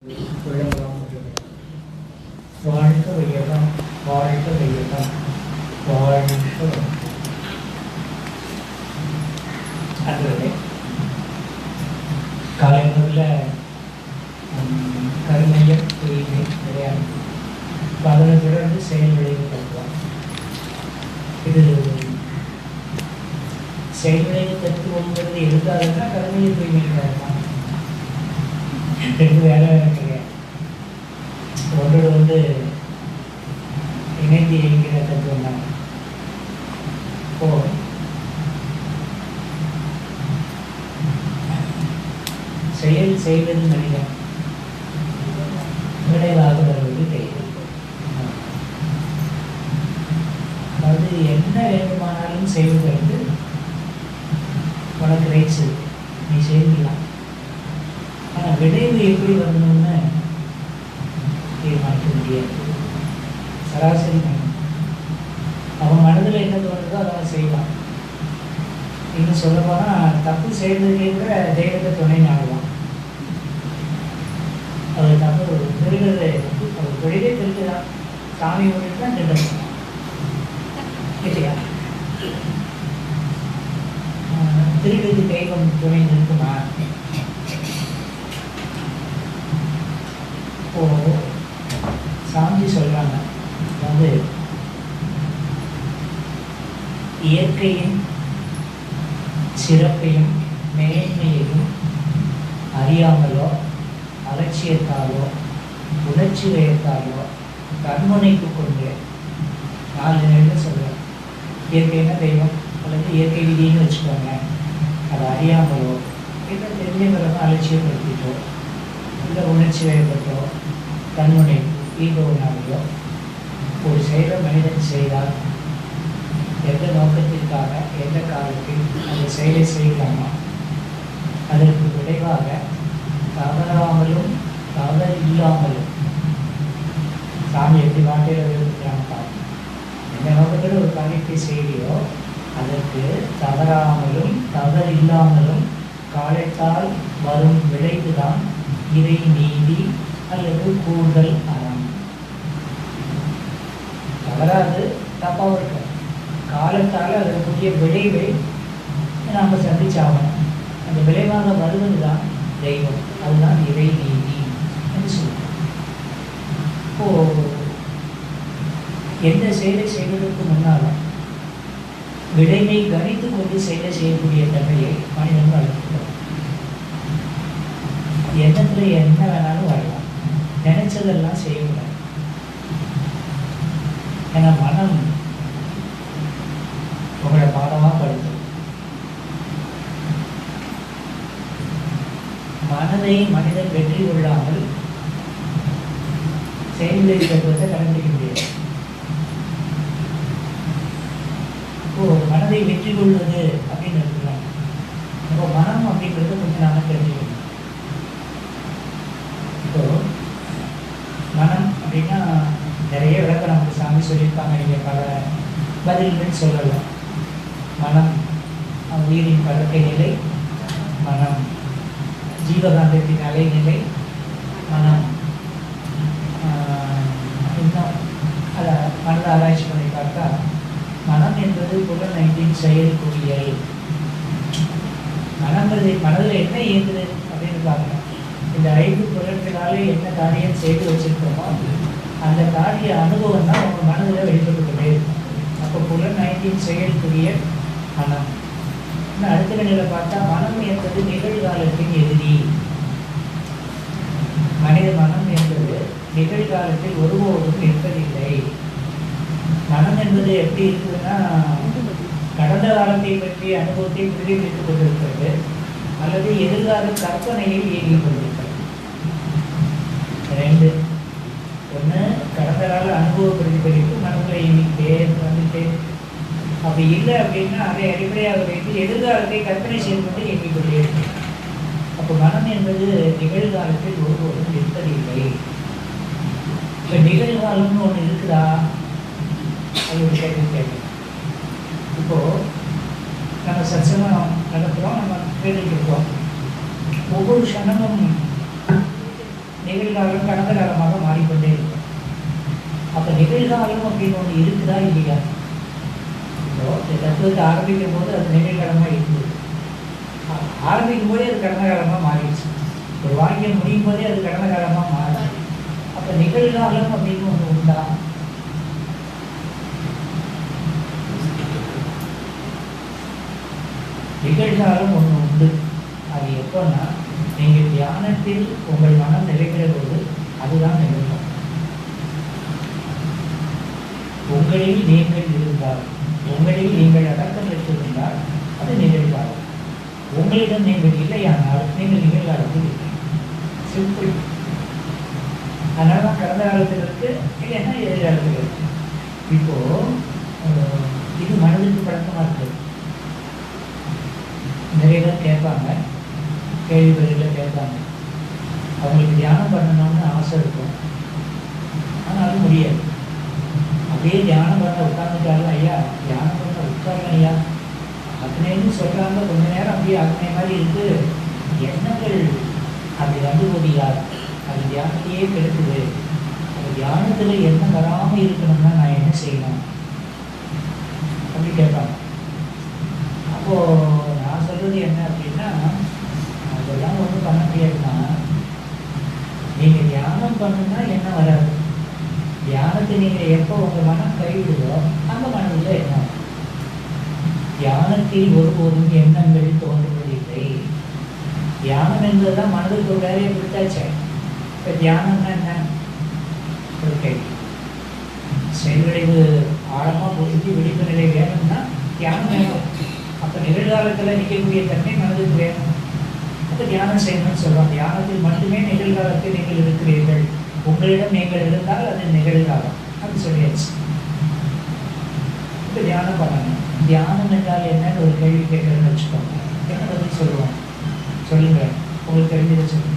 வாழ்க வையகம், வாழ்க வையகம், வாழ்க அன்பர்களே, காலையில் கருமையம் தூய்மை கிடையாது. அதனை தொடர்ந்து செயல் விளைவு தத்துவம். இது செயல் விளைவு தத்துவங்கிறது எழுதாதுன்னா கருமைய தூய்மை கிடையாது. ரெண்டு வேலை கிடையாது. ஒன்றோடு இணைந்து இயங்கிற தத்துவம் தான். இப்போ செயல் செய்வது மனிதன், விளைவாக வருவது தெய்வம். அதாவது என்ன வேண்டுமானாலும் செய்வதற்கு உனக்கு ரைட்ஸ் இருக்கு, நீ செய்யலாம். ஆனால் விளைவு எப்படி வரணும்னு தீர்மானிக்க முடியாது. சராசரி மனிதன் அவன் மனதில் என்ன தோணுதோ அதை அவன் செய்வான். இன்னும் சொல்ல போனால் தப்பு செய்வதே கூட தெய்வத்தை துணை நாடுவான். அவர் தப்பு திருடுறது, அவர் தொழிலே திருட்டுதான், சாமி ஓடிட்டு தான் திருடுறான் இல்லையா? திருடுக்கு தெய்வம் துணை நிற்குமா? இப்போ சாமி சொல்றாங்க, அதாவது இயற்கையின் சிறப்பையும் மேன்மையையும் அறியாமலோ அலட்சியத்தாலோ உணர்ச்சி வயத்தாலோ கண்முனைக்கு கொண்டு 4 நிலையில் சொல்கிறேன். இயற்கைன்னா தெய்வம் அல்லது இயற்கை விதின்னு வச்சுக்கோங்க. அதை அறியாமலோ இல்லை தெரிஞ்சவரமாக அலட்சியப்படுத்திட்டோ இல்லை உணர்ச்சி வயப்பட்டோ கண்முனை ஈகோனாலேயோ ஒரு செயலை மனிதன் செய்தால் எந்த நோக்கத்திற்காக எந்த காலத்தில் அந்த செயலை செய்யலாமா, அதற்கு விளைவாக தவறாமலும் தவறு இல்லாமலும் சாமி எப்படி வாட்டையில் இருக்கிறாங்க பார்க்கணும். எந்த நோக்கத்தில் ஒரு காரியத்தை செய்தியோ அதற்கு தவறாமலும் தவறு இல்லாமலும் காலத்தால் வரும் விளைவுதான் இறை நீதி அல்லது கூடுதல் அறம். தவறாது தப்பாக இருக்க காலத்தால் அதற்குரிய விளைவை நாம் சந்திச்சாகணும். அந்த விளைவாக வருவது தான் தெய்வம், அதுதான் இறை நீதி என்று சொல்லுவோம். இப்போது எந்த செயலை செய்வதற்கு முன்னாலும் விளைவை கணித்து கொண்டு செயலை செய்யக்கூடிய தன்மையை மனிதன் வளர்க்கிறோம். எண்ணத்தில் என்ன வேணாலும் வரலாம், நினைச்சதெல்லாம் செய்யக்கூடாது. ஏன்னா மனம் உங்களை பாடமாக படுத்தும். மனதை மனிதன் வெற்றி கொள்ளாமல் செயல்முறை தத்துவத்தை கடைபிடிக்க முடியாது. இப்போ மனதை வெற்றி கொள்வது அப்படின்னு இருக்கிறாங்க. இப்போ மனம் அப்படிங்கிறது கொஞ்சம் நாம தெரிஞ்சுக்கணும். இப்போ மனம் அப்படின்னா நிறைய விளக்கம் நமக்கு சாமி சொல்லியிருப்பாங்க. நீங்கள் பல பதில்கள் சொல்லலாம். மனம் உயிரின் பழக்கை நிலை, மனம் ஜீவகாந்தத்தின் அலைநிலை, மனம் இன்னும் அதை மனதை ஆராய்ச்சி பண்ணி பார்த்தா மனம் என்பது புலன் செயல் குவியல். மனதில் என்ன இயங்குது அப்படின்னு பார்க்கணும். இந்த 5 புலன்களாலே என்ன காரியம் செய்து வச்சிருக்கோமோ அந்த காரிய அனுபவம் தான் உங்கள் மனதில் வெளிப்பட்டுக்கிட்டே இருக்கும். அப்போ புலன் 5 செயல்குரிய மனம். இன்னும் அடுத்த நிலையில் பார்த்தா மனம் என்பது நிகழ்காலத்தின் எதிரி. மனித மனம் என்பது நிகழ்காலத்தில் ஒருபோதும் இருப்பதில்லை. மனம் என்பது எப்படி இருக்குதுன்னா கடந்த காலத்தை பற்றிய அனுபவத்தை பிரதிபலித்துக் கொண்டிருக்கிறது அல்லது எதிர்கால கற்பனையில் இயங்கிக் கொண்டிருக்கிறது. 2 ஒன்று கடந்த கால அனுபவ பிரதிபலிப்பு மனதில் இயங்கிட்டே வந்துட்டே. அப்படி இல்லை அப்படின்னா அதை அடிப்படையாக வைத்து எதிர்காலத்தை கற்பனை செய்து கொண்டு இயங்கிக் கொண்டே இருக்கு. அப்போ மனம் என்பது நிகழ்காலத்தில் ஒருபோதும் இருப்பதில்லை. இப்போ நிகழ்காலம்னு ஒன்று இருக்குதா? அது ஒரு கேள்வி. இப்போது நம்ம சத்சங்கம் நடத்துகிறோம், நம்ம கேள்விக்கிறோம். ஒவ்வொரு க்ஷணமும் நிகழ்காலம் கடந்த காலமாக மாறிக்கொண்டே இருக்கும். அப்போ நிகழ்காலம் அப்படின்னு ஒன்று இருக்குதா இல்லையா? இப்போ இந்த தத்துவத்தை ஆரம்பிக்கும் போது அது நிகழ்காலமாக இருந்தது, ஆரம்பிக்கும் போதே அது கடந்த காலமாக மாறிடுச்சு. ஒரு வாக்கியம் முடியும் போதே அது கடந்த காலமாக மாறுது. அப்போ நிகழ்காலம் அப்படின்னு ஒன்று உண்டா? நிகழ்காலம் ஒன்று உண்டு. அது எப்போன்னா நீங்கள் தியானத்தில் உங்கள் மனம் நிறைகிற போது அதுதான் நிகழ்காலம். உங்களில் நீங்கள் இருந்தால், உங்களில் நீங்கள் அடக்கம் பெற்றிருந்தால் அது நிகழ்காலம். உங்களிடம் நீங்கள் இல்லையானால் நீங்கள் நிகழ்காலத்தில் இல்லை. சிம்பிள். அதனால தான் கடந்த காலத்தில் இருக்கு, இல்லைன்னா எதிர்காலத்தில் இருக்கு. இப்போ இது மனதுக்கு பழக்கமாக இருக்குது. நிறைய பேர் கேட்பாங்க, கேள்வி பதிலில் கேட்பாங்க, அவங்களுக்கு தியானம் பண்ணணும்னு ஆசை இருக்கும், ஆனாலும் முடியாது. அப்படியே தியானம் பண்ண உட்காந்துட்டாலும் ஐயா தியானம் பண்ண உட்காருங்க ஐயா அக்னேன்னு சொல்கிறாங்க. கொஞ்ச நேரம் அப்படியே அக்னே மாதிரி இருக்கு, எண்ணங்கள் அப்படி வந்து போதியாது, அது தியானத்தையே கெடுக்குது. அந்த தியானத்தில் எண்ணம் வராமல் இருக்கணும்னா நான் என்ன செய்யணும் அப்படி கேட்பாங்க. அப்போது நான் சொல்கிறது என்ன அப்படின்னா, அதெல்லாம் ஒன்றும் பண்ண முடியாதுன்னா, நீங்கள் தியானம் பண்ணுன்னா என்ன வராது. தியானத்தை நீங்கள் எப்போ உங்கள் மனம் கைவிடுதோ அந்த மனதில் என்ன, தியானத்தில் ஒருபோதும் எண்ணங்கள் தோன்றுவதில்லை. தியானம் என்பதுதான் மனதுக்கு ஒரு வேலையை கொடுத்தாச்சே. இப்போ தியானம்னா என்ன? ஒரு கேள்வி. செயல்விளைவு ஆழமாக புரிஞ்சு விழிப்பு நிலை வேணும்னா தியானம் வேணும். அப்போ நிகழ்காலத்தில் நிற்கக்கூடிய தன்மை மனதுக்கு வேணும். அப்போ தியானம் செய்யணும்னு சொல்கிறோம். தியானத்தில் மட்டுமே நிகழ்காலத்தில் நீங்கள் இருக்கிறீர்கள், உங்களிடம் நீங்கள் இருந்தால் அது நிகழ்காலம். அது சொல்லியாச்சு. இப்போ தியானம் பண்ணணும். தியானம் என்றால் என்னன்னு ஒரு கேள்வி கேட்குறேன்னு வச்சுக்கோங்க. என்ன பதில் சொல்லுவோம்? சொல்லுங்க, உங்களுக்கு தெரிஞ்சதை சொல்லுங்க.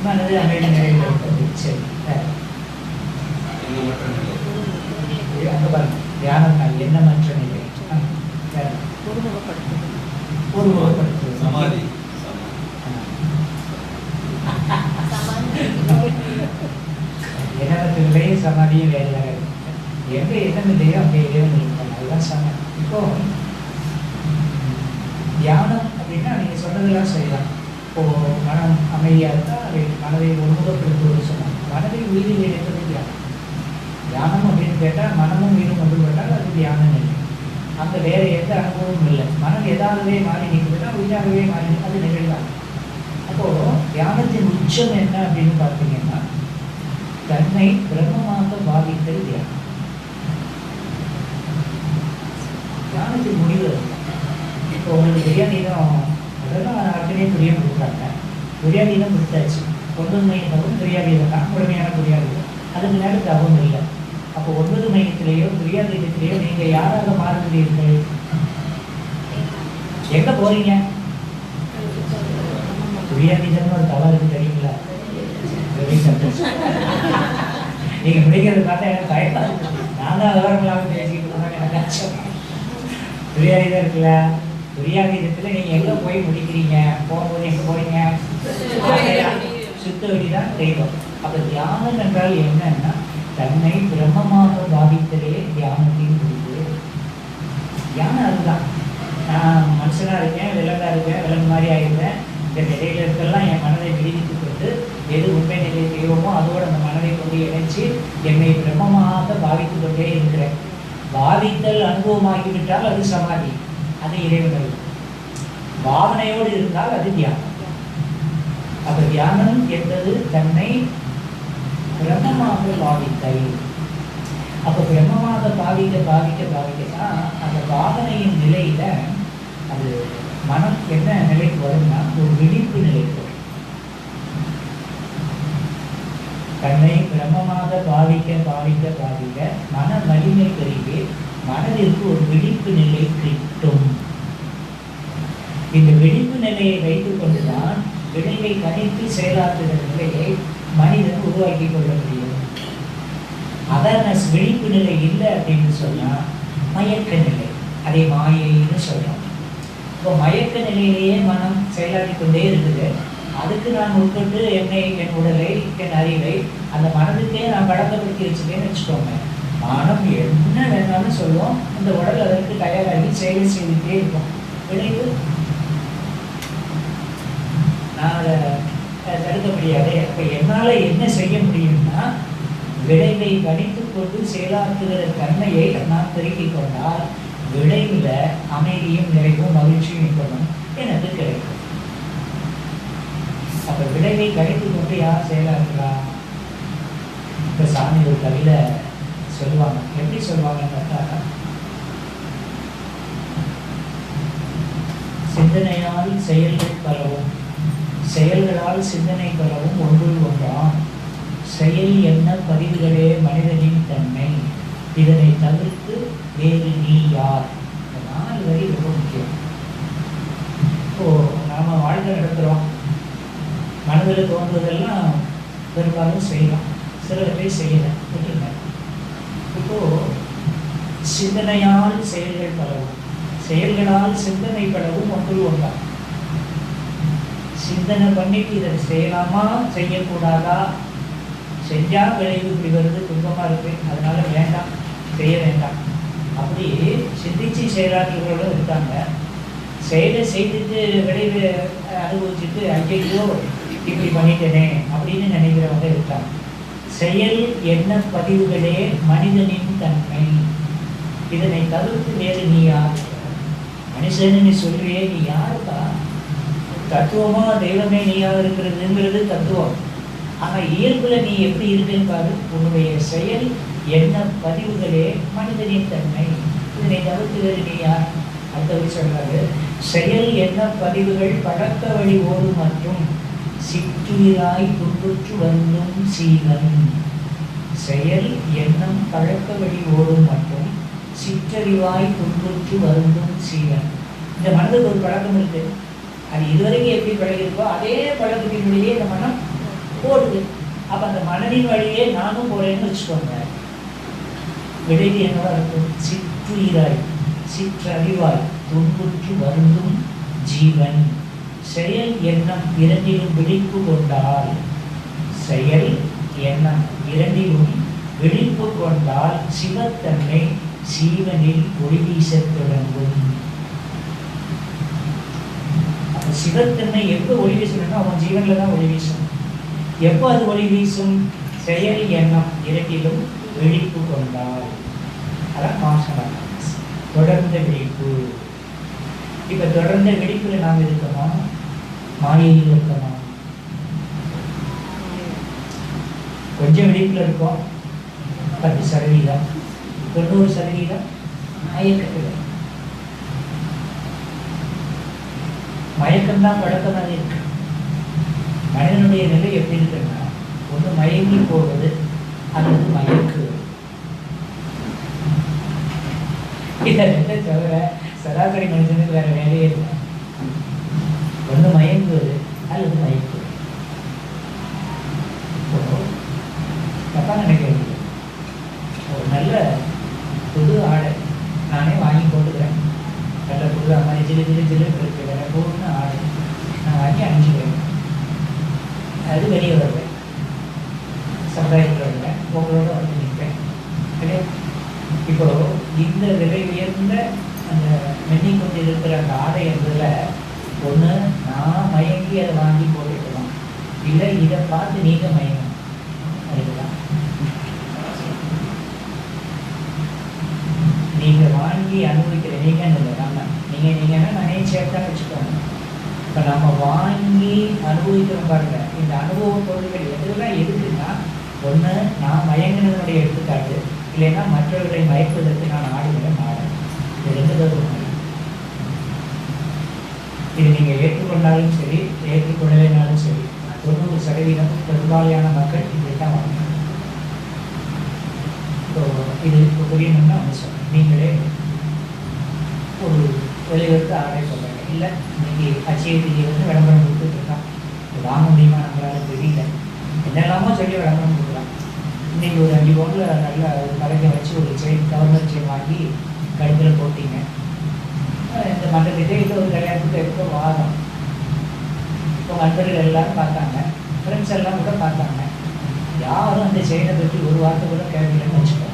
மனது அமைதி நிலையில் இருக்கிறது. சரி, அங்கே பாருங்க, தியானம் எண்ணமற்ற நிலை. ஒருமுகப்படுத்துவது சமாதி. எண்ணமற்ற நிலையும் சமாதியும் வேறு வேறு. எங்கே எண்ணம் இல்லையோ அங்கே இறைவன் இருப்பாங்க. அதுதான் சமாதி. இப்போ தியானம் அப்படின்னா நீங்கள் சொன்னதெல்லாம் செய்யலாம். இப்போது மனம் அமைதியாக இருந்தால் அதை மனதை ஒருமுகப்படுத்துவது சொன்னாங்க. மனதை உயிரில் இணைப்பது தியானம். தியானம் அப்படின்னு கேட்டால் மனமும் உயிரும் ஒன்றுபட்டால் அது தியானம் இல்லை. அங்கே வேறு எந்த அனுபவமும் இல்லை. மனம் எதாகவே மாறி நிற்குதுன்னா உயிராகவே மாறி, அது நிகழ்தான். அப்போது தியானத்தின் உச்சம் என்ன அப்படின்னு பார்த்தீங்கன்னா, தன்னை பிரம்மமாக பாதித்தல் தியானம். தியானத்தின் முடிவு. இப்போ உங்களுக்கு பிரியாணிதான் அதெல்லாம் ஆர்டனே புரிய கொடுக்குறாங்க. பிரியாணிதான் கொடுத்தாச்சு. ஒன்பது மையத்தவும் பிரியாணிதான் தான் முழுமையான பிரியாணி. அதுக்கு மேலே தவம் இல்லை. அப்போ 9 மையத்திலேயோ பிரியாணியிலேயோ நீங்கள் யாராக மாறுகிறீர்கள்? எங்கே போறீங்க? பிரியாணிதான் ஒரு தவறு இருக்கு தெரியுங்களா? நீங்கள் முடிக்கிறது பார்த்தா எனக்கு பயமா இருக்கு. நான் தான் விவரங்களாக பேசிக்கிட்டு இருந்தாங்க. எனக்கு பிரியாணி தான் இருக்குல்ல, பிரியாணி இடத்துல நீங்கள் எங்கே போய் முடிக்கிறீங்க? போகும்போது எங்கே போறீங்க? சுத்த வழி தான் தெய்வம். அப்போ தியானம் என்றால் என்னன்னா, தன்னை பிரம்மமாக பாதித்தலே தியானத்தின் முடிவு. தியானம் அதுதான். நான் மனுஷனாக இருக்கேன், விலங்காக இருக்கேன், விலங்கு மாதிரி ஆகிடுவேன். இந்த நிலையில இருக்கலாம் என் மனதை விடுவித்து கொண்டு எது உண்மை நிலை தெய்வமோ அதோடு அந்த மனதை கொண்டு இணைச்சி என்னை பிரம்மமாக பாவித்து கொண்டே இருக்கிறேன். பாதித்தல் அனுபவமாகிவிட்டால் அது சமாதி, அது இறைவனை. பாவனையோடு இருந்தால் அது தியானம். அப்ப தியானம் என்பது தன்னை பிரம்மமாக பாவித்தல். அப்ப பிரம்மமாக பாவிக்கத்தான் அந்த பாவனையின் நிலையில அது மனம் என்ன நிலைக்கு வரும்னா ஒரு விழிப்பு நிலைக்கு வரும். தன்னை பிரம்மமாக பாவிக்க மன வலிமை பெருகி மனதிற்கு ஒரு விழிப்பு நிலை கிட்டும். இந்த விழிப்பு நிலையை வைத்துக் கொண்டுதான் விளைவை கணித்து செயலாற்றுகிற நிலையை மனிதன் உருவாக்கி கொள்ள முடியும். அவேர்னஸ் விழிப்பு நிலை இல்லை அப்படின்னு சொன்னா மயக்க நிலை, அதை மாயைன்னு சொல்றோம். இப்போ மயக்க நிலையிலேயே மனம் செயலாற்றி கொண்டே இருக்குது. அதுக்கு நான் உட்கொண்டு என்னை, என் உடலை, என் அறிவை அந்த மனதுக்கே நான் பழக்கப்படுத்தி வச்சுட்டேன்னு வச்சுக்கோங்க. மனம் என்ன வேணாலும் சொல்லும், அந்த உடல் அதற்கு தயாராகி செயலை செய்துகிட்டே இருக்கும். விளைவு நான் அதை தடுக்க முடியாது. அப்போ என்னால் என்ன செய்ய முடியும்னா, விளைவை கணித்து கொண்டு செயலாற்றுகிற தன்மையை நான் பெருக்கிக் கொண்டால் விளைவில் அமைதியும் நிறைவும் மகிழ்ச்சியும் இருக்கணும் எனக்கு கிடைக்கும். அப்போ விளைவை கணித்து கொண்டு யார் செயலாற்றுறா? இப்போ சாமி ஒரு கவிதை சொல்லுவாங்க. எப்படி சொல்லுவாங்கன்னு பார்த்தா, சிந்தனையால் செயல்கள் பலவும், செயல்களால் சிந்தனை பலவும் ஒன்றுள் ஒன்றாம். செயல் என்ன பதிவுகளே மனிதனின் தன்மை, இதனை தவிர்த்து வேறு நீ யார். இந்த 4 வரி ரொம்ப முக்கியம். இப்போ நாம வாழ்க்கை நடத்துகிறோம், மனதில் தோன்றுவதெல்லாம் பெரும்பாலும் செய்யலாம், சிலவற்றை செய்யலை விட்டுருங்க. இப்போ சிந்தனையால் செயல்கள் பலவும், செயல்களால் சிந்தனை பலவும் ஒன்றுள் ஒன்றாம். சிந்தனை பண்ணிட்டு இதை செய்யலாமா செய்யக்கூடாதா, செஞ்சா விளைவு இப்படி வருது, துன்பமாக இருக்கு, அதனால வேண்டாம், செய்ய வேண்டாம், அப்படி சிந்திச்சு செயலாற்றுகிறவர்களும் இருக்காங்க. செயலை செய்துட்டு விளைவு அனுபவிச்சுட்டு ஐயோ இப்படி பண்ணிட்டேனே அப்படின்னு நினைக்கிறவங்க இருக்காங்க. செயல் என்ன பதிவுகளே மனிதனின் தன்மை, இதனை தவிர்த்து வேறு நீ யார். மனுஷன்னு நீ சொல்றியே, நீ யாருக்கா? தத்துவமா தெய்வமே நீயாக இருக்கிறதுங்கிறது தத்துவம். ஆனால் இயல்புல நீ எப்படி இருக்குன்னு பாரு. உன்னுடைய செயல் என்ன பதிவுகளே மனிதனின் தன்மை, இதனை தவிர்த்து வேறு நீ யார். அடுத்தது சொல்றாரு, செயல் என்ன பதிவுகள் பழக்க வழி ஓடும் மற்றும் சிற்றுயிராய் துன்புற்று வந்தும் சீவன். செயல் எண்ணம் பழக்க வழி ஓடும் மற்றும் சிற்றறிவாய் துன்புற்று வருந்தும் சீவன். இந்த மனதுக்கு ஒரு பழக்கம் இருக்கு. அது இதுவரைக்கும் எப்படி பழகிருக்கோ அதே பழக்கத்தினுடைய இந்த மனம் ஓடுது. அப்போ அந்த மனதின் வழியே நானும் போறேன்னு வச்சுக்கோங்க. விளைவு என்னவா இருக்கும்? சிற்றுயிராய் சிற்றறிவாய் துன்புற்று வருந்தும் ஜீவன். செயல் எண்ணம் இரண்டிலும் விழிப்பு கொண்டால், செயல் எண்ணம் இரண்டிலும் விழிப்பு கொண்டால் சிவத்தன்மை சீவனில் ஒளி வீசத் தொடங்கும். அப்போ சிவத்தன்மை எப்போ ஒளி வீசணும்னா அவன் ஜீவனில் தான் ஒளி வீசும். எப்போ அது ஒளி வீசும்? செயல் எண்ணம் இரண்டிலும் விழிப்பு கொண்டால். அதான் கான்ஸ்டன்ட் தொடர்ந்த விழிப்பு. இப்போ தொடர்ந்த விழிப்பில் நாம் இருக்கோமா, மாயையில் இருக்கோமா? கொஞ்சம் விழிப்பில் இருக்கோம் 10%, 90% மயக்கத்தில். மயக்கம்தான் பழக்கமாக இருக்கு. மனிதனுடைய நிலை எப்படி இருக்குன்னா, ஒன்று மயங்கி போவது அல்லது மயக்கு. இதை தவிர சராசரி மனுஷனுக்கு வேற வேலையே இல்லை. ஒன்று மயங்குவது அல்லது மயக்குவது. தப்பா நினைக்கிறது. ஒரு நல்ல புது ஆடை நானே வாங்கி போட்டுக்கிறேன். நல்ல புது மாதிரி ஜிலு ஜிலு ஜிலுன்னு இருக்கு, வேற பூர்ண ஆடை நான் வாங்கி அணிஞ்சுக்கிறேன். அது வெளியே வருவேன், சமுதாயத்தில் வருவேன், உங்களோட வந்து நிற்பேன் கிடையாது. இப்போ இந்த விலை உயர்ந்த அந்த மென்னிக்கொண்டு இருக்கிற அந்த ஆடை என்பதில் ஒன்று நான் மயங்கி அதை வாங்கி போட்டுக்கலாம், இல்லை இதை பார்த்து நீங்கள் மயங்கணும். அதுதான் நீங்கள் வாங்கி அனுபவிக்கிற நீங்கள் இல்லை, நீங்கள் நானே சேர்த்தான் வச்சுக்கோங்க. இப்போ நம்ம வாங்கி அனுபவிக்கிறோம் பாருங்க. இந்த அனுபவ பொருட்கள் எதுலாம் எதுக்குன்னா, ஒன்று நான் மயங்கினதனுடைய எடுத்துக்காட்டு, இல்லைன்னா மற்றவர்களை மயக்குவதற்கு நான் ஆடுகிறேன் ஆடேன். இது 2 தவிர இது நீங்கள் ஏற்றுக்கொண்டாலும் சரி ஏற்றுக்கொள்ளலைனாலும் சரி 90% பெரும்பாலான மக்கள் இப்படித்தான் வாங்க. ஸோ இது இப்போ புரியணும்னா வந்து சொல்கிறேன். நீங்களே ஒரு வெளிவெடுத்து ஆடை சொல்கிறேன், இல்லை இன்னைக்கு அச்சயத்திலேயே வந்து விளம்பரம் கொடுத்துட்ருக்கான், வாங்க முடியுமா நம்மளால தெரியல, என்னெல்லாமோ சொல்லி விளம்பரம் கொடுக்குறான். இன்றைக்கி ஒரு 5 பவுனில் நல்ல ஒரு கடையை வச்சு ஒரு செயின் கவர்னர் செயின் வாங்கி கழுத்தில் போட்டிங்க. இந்த மண்டலத்திலே இல்லை ஒரு கல்யாணம் நண்பர்கள் எல்லாம் பார்த்தாங்க, ஃப்ரெண்ட்ஸ் எல்லாம் கூட பார்த்தாங்க. யாரும் அந்த செயலை பற்றி ஒரு வார்த்தை கூட கேட்கலன்னு வச்சுக்கோங்க.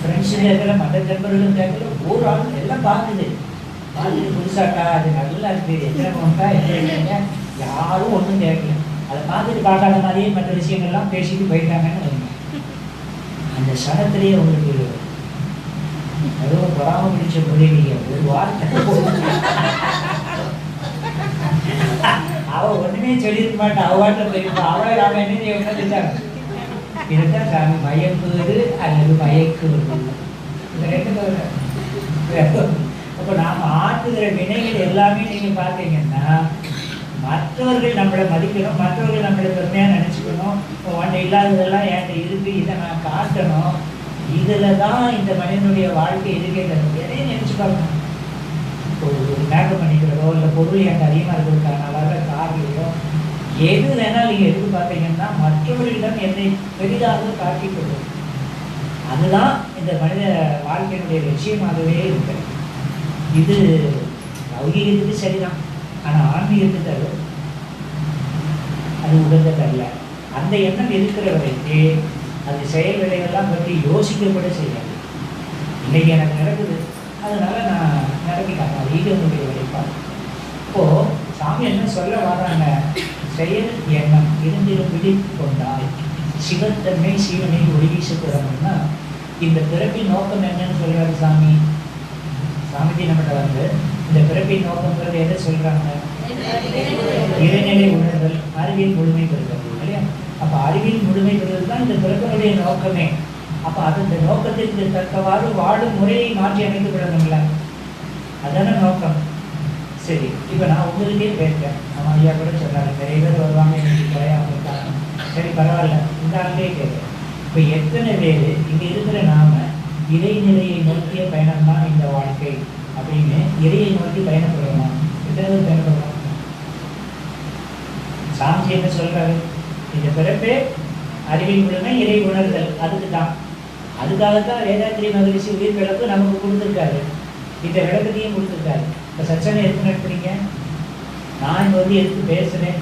ஃப்ரெண்ட்ஸும் கேட்கல, மற்ற நண்பர்களும் கேட்கல, ஒரு ஆள் எல்லாம் பார்க்குது. பார்த்துட்டு புதுசாக்கா அது நல்லா இருக்குது, எத்தனை போட்டா எத்தனை, யாரும் ஒன்றும் கேட்கல. அதை பார்த்துட்டு பார்க்காத மாதிரியே மற்ற விஷயங்கள்லாம் பேசிட்டு போயிட்டாங்கன்னு வைங்க. அந்த சனத்திலேயே உங்களுக்கு அதுவும் பொறாம பிடிச்ச முடியலையே ஒரு வார்த்தை அவ ஒண்ணுமே சொல்லியிருக்க மாட்டான். அவ வாட்டில் போயிருப்பா. அவளை நாம என்ன உட்காந்துட்டாங்க. இதுதான் சாமி மயக்குவது அல்லது மயக்குவது. இந்த ரெண்டு. அப்போ நாம் ஆற்றுகிற வினைகள் எல்லாமே நீங்கள் பார்த்தீங்கன்னா மற்றவர்கள் நம்மளை மதிக்கணும், மற்றவர்கள் நம்மளை பெருமையாக நினச்சிக்கணும். ஒன்றை இல்லாததெல்லாம் என்கிட்ட இருக்கு, இதை நான் காட்டணும். இதில் தான் இந்த மனிதனுடைய வாழ்க்கை இருக்கே தரும். எதையும் நினச்சி பார்க்கணும். ஒரு மேக்கப் பண்ணிக்கிறதோ இல்லை பொருள் எனக்கு அதிகமாக இருக்கிறதுக்கான வர காரியோ எது வேணாலும் நீங்கள் எடுத்து பார்த்தீங்கன்னா மற்றவர்களிடம் என்னை பெரிதாக காட்டிக்கொள்ளும். அதுதான் இந்த மனித வாழ்க்கையினுடைய லட்சியமாகவே இருக்கு. இது லௌகீகத்துக்கு சரிதான், ஆனால் ஆன்மீகத்துக்கு அது உகந்ததல்ல. அந்த எண்ணம் இருக்கிற வரைக்கு அது செயல் விளைவெல்லாம் பற்றி யோசிக்க கூட செய்யாது. இன்னைக்கு எனக்கு நடக்குது, அதனால நான் நடக்கிட்டாங்க. அது ஈகனுடைய விளைப்பாடு. இப்போது சாமி என்ன சொல்ல வர்றாங்க, செயல் எண்ணம் இருந்திலும் விழிப்பு கொண்டால் சிவத்தன்மை சீவனை ஒளி வீசப்படணும்னா இந்த பிறப்பின் நோக்கம் என்னன்னு சொல்றாரு சாமி. சாமிஜி நம்மகிட்ட வந்து இந்த பிறப்பின் நோக்கம்ங்கிறது எதை சொல்றாங்க, இறைநிலை உணர்தல், அறிவியல் முழுமை பெறுதல் இல்லையா. அப்போ அறிவியல் முழுமை பெறுதல் தான் இந்த பிறப்பினுடைய நோக்கமே. அப்போ அது இந்த நோக்கத்திற்கு தக்கவாறு வாழும் முறையை மாற்றி அமைத்து விடணுங்களா, அதான நோக்கம். சரி, இப்போ நான் உங்களுக்கே கேட்கிறேன். நம்ம ஐயா கூட சொன்னாங்க நிறைய பேர் வருவாங்க, இன்னைக்கு குறையாம இருக்காங்க. சரி பரவாயில்ல, இந்த ஆளுக்கே கேட்குறேன். இப்போ எத்தனை பேர் இங்கே இருக்கிற நாம இறைநிலையை நோக்கிய பயணம் தான் இந்த வாழ்க்கை அப்படின்னு இறையை நோக்கி பயணப்படுறோமா? எத்தனை பேர் பயணப்படுறோம்? சாமிஜி என்ன சொல்றாரு, இந்த பிறப்பே அறிவியல் முழுமை இறை உணர்தல், அதுக்கு தான். அதுக்காகத்தான் வேதாத்திரி மகரிஷி உயிர் விளக்கு நமக்கு கொடுத்துருக்காரு, இந்த விளக்கத்தையும் கொடுத்துருக்காரு. இப்போ சச்சனை எதுக்கு நடத்துறீங்க? நான் இங்கே வந்து எதுக்கு பேசுகிறேன்?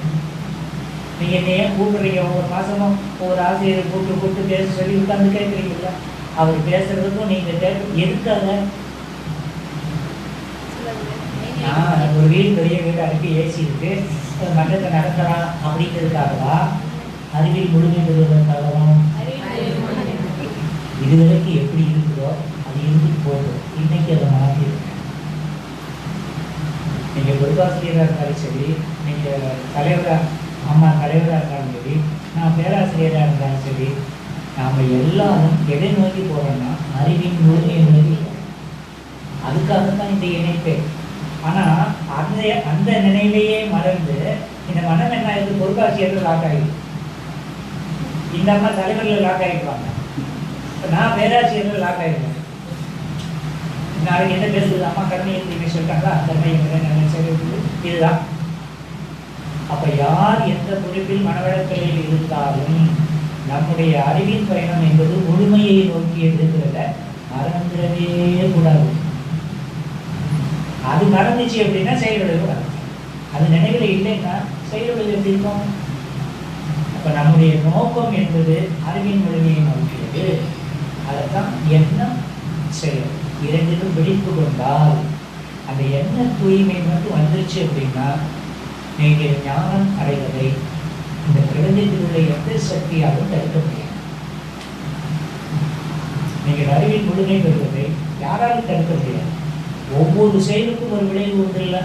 நீங்கள் என்ன ஏன் கூப்பிடுறீங்க? ஒவ்வொரு மாதமும் ஒவ்வொரு ஆசிரியரை கூப்பிட்டு பேச சொல்லி உட்காந்து கேட்குறீங்களா? அவர் பேசுறதுக்கும் நீங்கள் எதுக்காக? நான் ஒரு வீடு பெரிய வீடு அனுப்பி ஏசி இருக்கு, மன்றத்தை நடத்தலாம் அப்படிங்கிறதுக்காகவா? அறிவியல் முழுமை பெறுவதற்காகவா? இதுவரைக்கும் எப்படி இருக்குதோ அது இருந்துட்டு போதும். இன்னைக்கு அதை மாற்றிருக்கேன். நீங்கள் பொறுப்பாசிரியராக இருந்தாலும் சரி, நீங்கள் தலைவராக இருந்தாலும் சரி, நான் பேராசிரியராக இருந்தாலும் சரி, நாம் எல்லாரும் எதை நோக்கி போகிறோம்னா அறிவின் முழுமையை நோக்கி போகிறோம். அதுக்காகத்தான் இந்த இணைப்பே. ஆனால் அந்த நினைவையே மறந்து இந்த மனம் என்ன ஆயிடுது, பொறுப்பாசிரியர்கள் லாக் ஆகிடுது. இந்த அம்மா தலைவர்கள் லாக் ஆகிடுவாங்க, இப்போ நான் பேராசிரியர்கள் லாக் ஆகிடுவேன். நாளைக்கு என்ன பேசுறது, அம்மா கருணையை தீமை சொல்லிட்டாங்களா, கருணை சரி இதுதான். அப்போ யார் எந்த பொறுப்பில் மனவளக்கலையில் இருந்தாலும் நம்முடைய அறிவின் பயணம் என்பது முழுமையை நோக்கி இருக்கிறத மறந்துடவே கூடாது. அது மறந்துச்சு அப்படின்னா செயல்விளைவு வரும். அது நினைவில் இல்லைன்னா செயல்விளைவு எப்படி இருக்கும்? அப்போ நம்முடைய நோக்கம் என்பது அறிவின் முழுமையை நோக்கியது. அதைத்தான் எண்ணம் செயல் இரண்டிலும் விழிப்பு கொண்டால் அந்த எண்ண தூய்மை மட்டும் வந்துருச்சு அப்படின்னா நீங்கள் ஞானம் அடைவதை இந்த பிரபஞ்சத்தில் உள்ள எந்த சக்தியாலும் தடுக்க முடியாது. நீங்கள் அறிவின் முழுமை பெறுவதை யாராலும் தடுக்க முடியாது. ஒவ்வொரு செயலுக்கும் ஒரு விளைவு உண்டு இல்லை,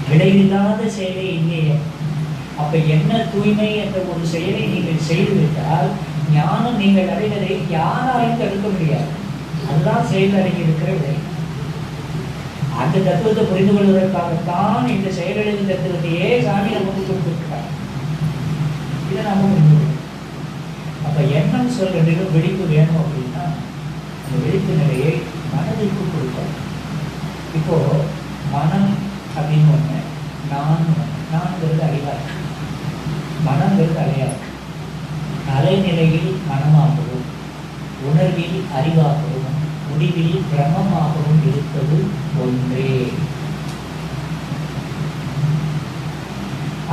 விளைவில்லாத செயலே இல்லையே. அப்ப என்ன தூய்மை என்ற ஒரு செயலை நீங்கள் செய்துவிட்டால் ஞானம் நீங்கள் அடைவதை யாராலும் தடுக்க முடியாது. அதுதான் செயல் அடங்கி இருக்கிற விலை. அந்த தத்துவத்தை புரிந்து கொள்வதற்காகத்தான் இந்த செயலழிவு தத்துவத்தையே சாமி நமக்கு கொடுத்துருக்காங்க. இதை நம்ம புரிந்து கொள்ளும். அப்ப எண்ணம் சொல்றதிலும் விழிப்பு வேணும் அப்படின்னா அந்த விழிப்பு நிலையை மனதிற்கு கொடுக்கணும். இப்போ மனம் அப்படின்னு ஒண்ணு, நான்கிறது அறிவா இருக்கு, மனங்கிறது அலையா இருக்கு. அலைநிலையில் மனமாகவும் உணர்வில் அறிவாகவும் முடிவில் பிரம்மமாகவும் இருப்பது ஒன்றே.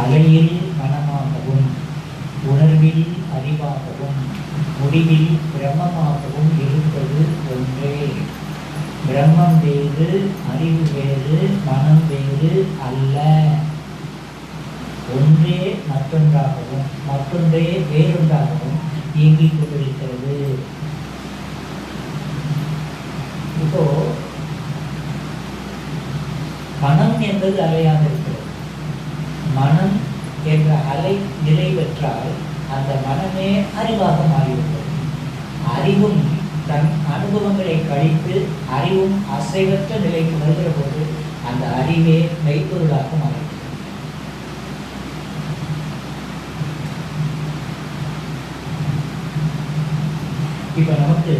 அலையில் மனமாகவும் உணர்வில் அறிவாகவும் முடிவில் பிரம்மமாகவும் இருப்பது ஒன்றே. பிரம்மம் வேறு, அறிவு வேறு, மனம் வேறு அல்ல. ஒன்றே மற்றொன்றாகவும் மற்றொன்றே வேறொன்றாகவும் இயங்கிக் கொண்டிருக்கிறது. இப்போ மனம் என்பது அலையாக இருக்கிறது. மனம் என்ற அலை நிலை பெற்றால் அந்த மனமே அறிவாக மாறிவிட்டது. அறிவும் தன் அனுபவங்களை கழித்து அறிவும் அசைவற்ற நிலைக்கு வருகிற போது அந்த அறிவே மெய்ப்பொருளாக மாறுகிறது. இப்ப நமக்கு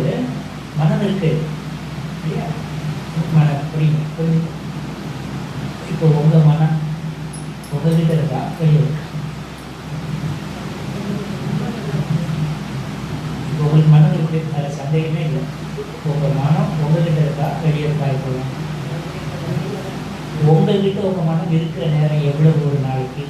மனம் இருக்கு, மனம் புரியுங்க. இப்போ உங்க மனம் உங்ககிட்ட இருக்கா, வெளியே இருக்கா? உங்களுக்கு மனம் இருக்கு, அதில் சந்தேகமே இல்லை. உங்க மனம் உங்ககிட்ட இருக்கா, வெளியே இருக்கா? இப்போ உங்ககிட்ட உங்க மனம் இருக்கிற நேரம் எவ்வளவு ஒரு நாளைக்கு?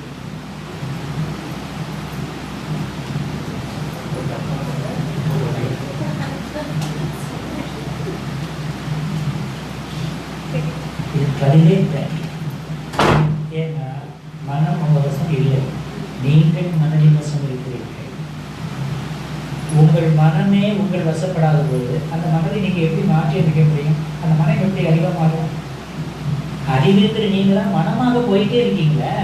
இது பதிலே இல்லை. ஏன்னா மனம் உங்க வசம் இல்லை, நீங்கள் மனதின் வசம் இருக்கிறீர்கள். உங்கள் மனமே உங்கள் வசப்படாத போது அந்த மனதை நீங்க எப்படி மாற்றி அமைக்க முடியும்? அந்த மனம் எப்படி அறிவமாக அறிவிருக்கிற நீங்க தான் மனமாக போயிட்டே இருக்கீங்களே.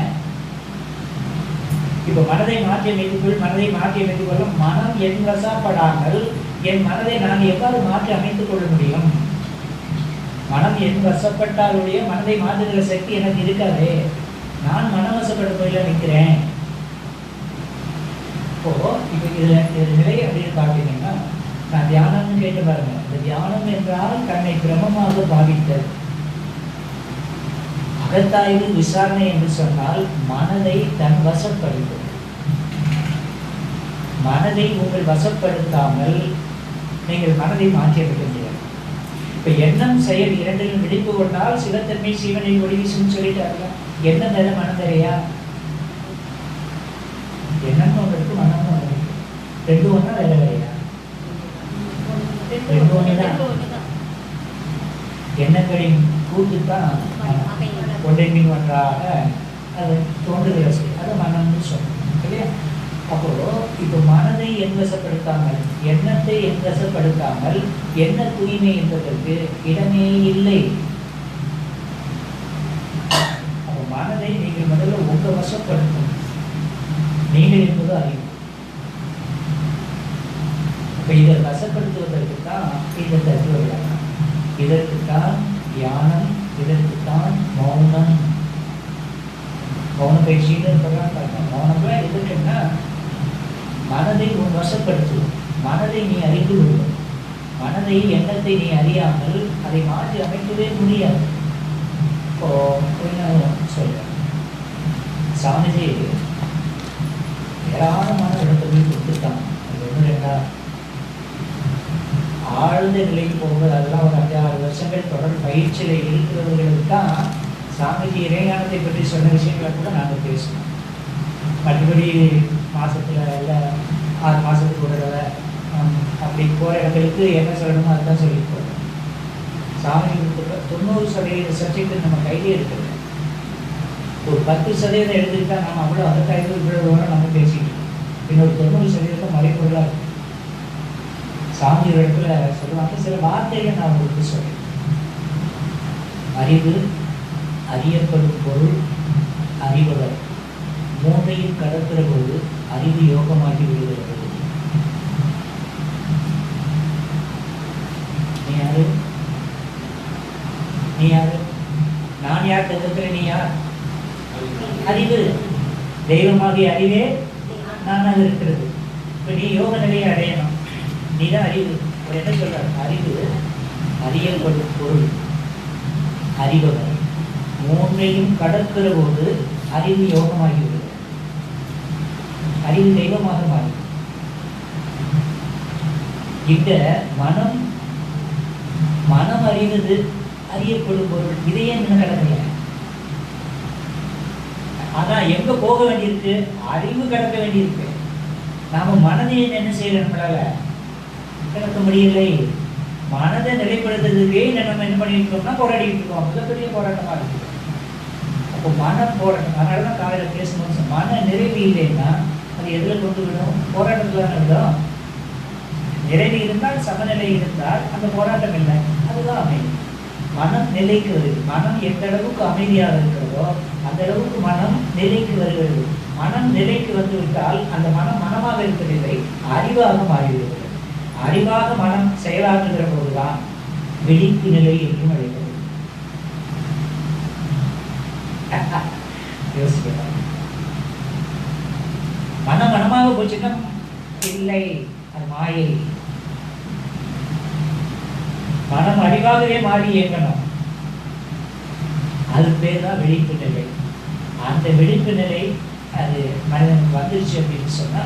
இப்ப மனதை மாற்றி அமைத்துக்கொள், மனதை மாற்றி அமைத்துக் கொள்ள மனம் என் வசப்படாமல் என் மனதை நான் எவ்வாறு மாற்றி அமைத்துக் கொள்ள முடியும்? மனம் என் வசப்பட்டாலுடைய மனதை மாற்றுகிற சக்தி எனக்கு இருக்காது. நான் மனவசப்பட போயில நிற்கிறேன். இப்போ இப்போ இதுல நிலை அப்படின்னு பார்த்தீங்கன்னா, நான் தியானம்னு கேட்டு பாருங்க. இந்த தியானம் என்றால் தன்னை பிரமமாக பாவித்தல். அகத்தாய்வு விசாரணை என்று சொன்னால் மனதை தன் வசப்படுத்தும். மனதை உங்கள் வசப்படுத்தாமல் நீங்கள் மனதை மாற்றி அமைக்க முடியாது. இப்ப எண்ணம் செயல் இரண்டிலும் விழிப்பு கொண்டால் சிவத்தன்மை சிவனை ஒளிவீசும் சொல்லிட்டாருல. எண்ணம் வேற மனம் வேறையா? எண்ணம்னு ஒன்று இருக்கு, மனம்னு ஒன்று இருக்கு. ரெண்டு ஒன்றா வேற வேறையா? ரெண்டு ஒண்ணுதான். எண்ணங்களின் கூட்டுத்தான் ஒன்றை மீன் ஒன்றாக அது தோன்றுகிற செயல், அது மனம்னு சொல்றோம் இல்லையா? அப்போ இப்போ மனதை என்வசப்படுத்தாமல் எண்ணத்தை என்வசப்படுத்தாமல் என்ன தூய்மை என்பதற்கு இடமே இல்லை. அப்போ மனதை நீங்கள் முதல்ல உங்க வசப்படுத்தும். நீங்கள் என்பது அறிவு. இப்ப இதை வசப்படுத்துவதற்கு தான் இந்த தத்துவ விளக்கம். இதற்குத்தான் தியானம், இதற்குத்தான் மௌனம். மௌன பயிற்சின்னு சொல்றாங்க. மௌனம்லாம் எதுக்குன்னா மனதை உன் வசப்படுத்தும். மனதை நீ அறிந்து கொள்ளும். மனதை எண்ணத்தை நீ அறியாமல் அதை மாற்றி அமைக்கவே முடியாது. இப்போ சொல்றேன், சாமிஜி ஏராளமான இடத்துல கொடுத்துட்டாங்க. அது ஒன்று ரெண்டா ஆழ்ந்த நிலைக்கு போகும்போது அதெல்லாம் ஒரு 5-6 வருஷங்கள் தொடர் பயிற்சியில் இருக்கிறவர்களுக்கு தான் சாமிஜி இறைஞானத்தை பற்றி சொன்ன விஷயங்களை கூட நாங்கள் பேசணும். மற்றபடி மாதத்தில் இல்லை 6 மாதத்துக்கு ஒரு தடவை அப்படி போகிற இடங்களுக்கு என்ன சொல்லணுமோ அதுதான் சொல்லிட்டு போகிறோம். சாமி 90% சப்ஜெக்ட் நம்ம கையிலே இருக்குது. ஒரு 10% எடுத்துக்கிட்டா நம்ம அவ்வளோ அதை கையில் விழுவோம் நம்ம பேசிக்கிட்டு. இன்னொரு 90% மறைப்பொருளாக இருக்கும். சாமி ஒரு இடத்துல சொல்லுவாங்க, சில வார்த்தைகளை நான் உங்களுக்கு சொல்றேன். அறிவு, அறியப்படும் பொருள், அறிபவர் மூன்றையும் கடக்கிற பொழுது அறிவு யோகமாகி விடுகிறது. நீ யாரு? நீ யாரு? நான் யார் தத்துவத்துல நீ யார்? அறிவு. தெய்வமாகிய அறிவே நானாக இருக்கிறது. இப்ப நீ யோக நிலையை அடையணும். நீதான் அறிவு. என்ன சொல்ற? அறிவு, அறியப்படும் பொருள், அறிபவர் மூன்றையும் கடக்கிற போது அறிவு யோகமாகிவிடுகிறது. அறிவு தெய்வமாக மாறி. இங்க மனம் மனம் அறிவது அறியப்படும் பொருள் இதையே என்ன கடக்கல. அதான் எங்க போக வேண்டியிருக்கு, அறிவு கடக்க வேண்டியிருக்கு. நாம மனதை என்ன செய்யல, நம்மளால கடக்க முடியலை. மனதை நிலைப்படுத்துறதுக்கே நம்ம என்ன பண்ணிருக்கோம்னா போராடிட்டு இருக்கோம். மிகப்பெரிய போராட்டமா இருக்கு. அப்போ மனம் போராட்டம். அதனாலதான் காலையில பேசணும், மன நிறைவு இல்லைன்னா அது எதுல கொண்டு விடும், போராட்டத்துல தான் விடும். நிறைவு இருந்தால், சமநிலை இருந்தால் அந்த போராட்டம் இல்லை, அதுதான் அமைதி. மனம் நிலைக்கு வருது. மனம் எந்த அளவுக்கு அமைதியாக இருக்கிறதோ அந்த அளவுக்கு மனம் நிலைக்கு வருகிறது. மனம் நிலைக்கு வந்து விட்டால் அந்த மனம் மனமாக இருக்கவில்லை, அறிவாக மாறிவிடுகிறது. அறிவாக மனம் செயலாற்றுகிற போதுதான் விழிப்பு நிலை என்றும் அழைக்கிறது. யோசிக்கலாம். மனம் மனமாக போச்சுன்னா இல்லை, அது மாயை. மனம் அறிவாகவே மாறி இயங்கணும். அது பேர் தான் விழிப்பு நிலை. அந்த விழிப்பு நிலை அது மனிதனுக்கு வந்துருச்சு அப்படின்னு சொன்னா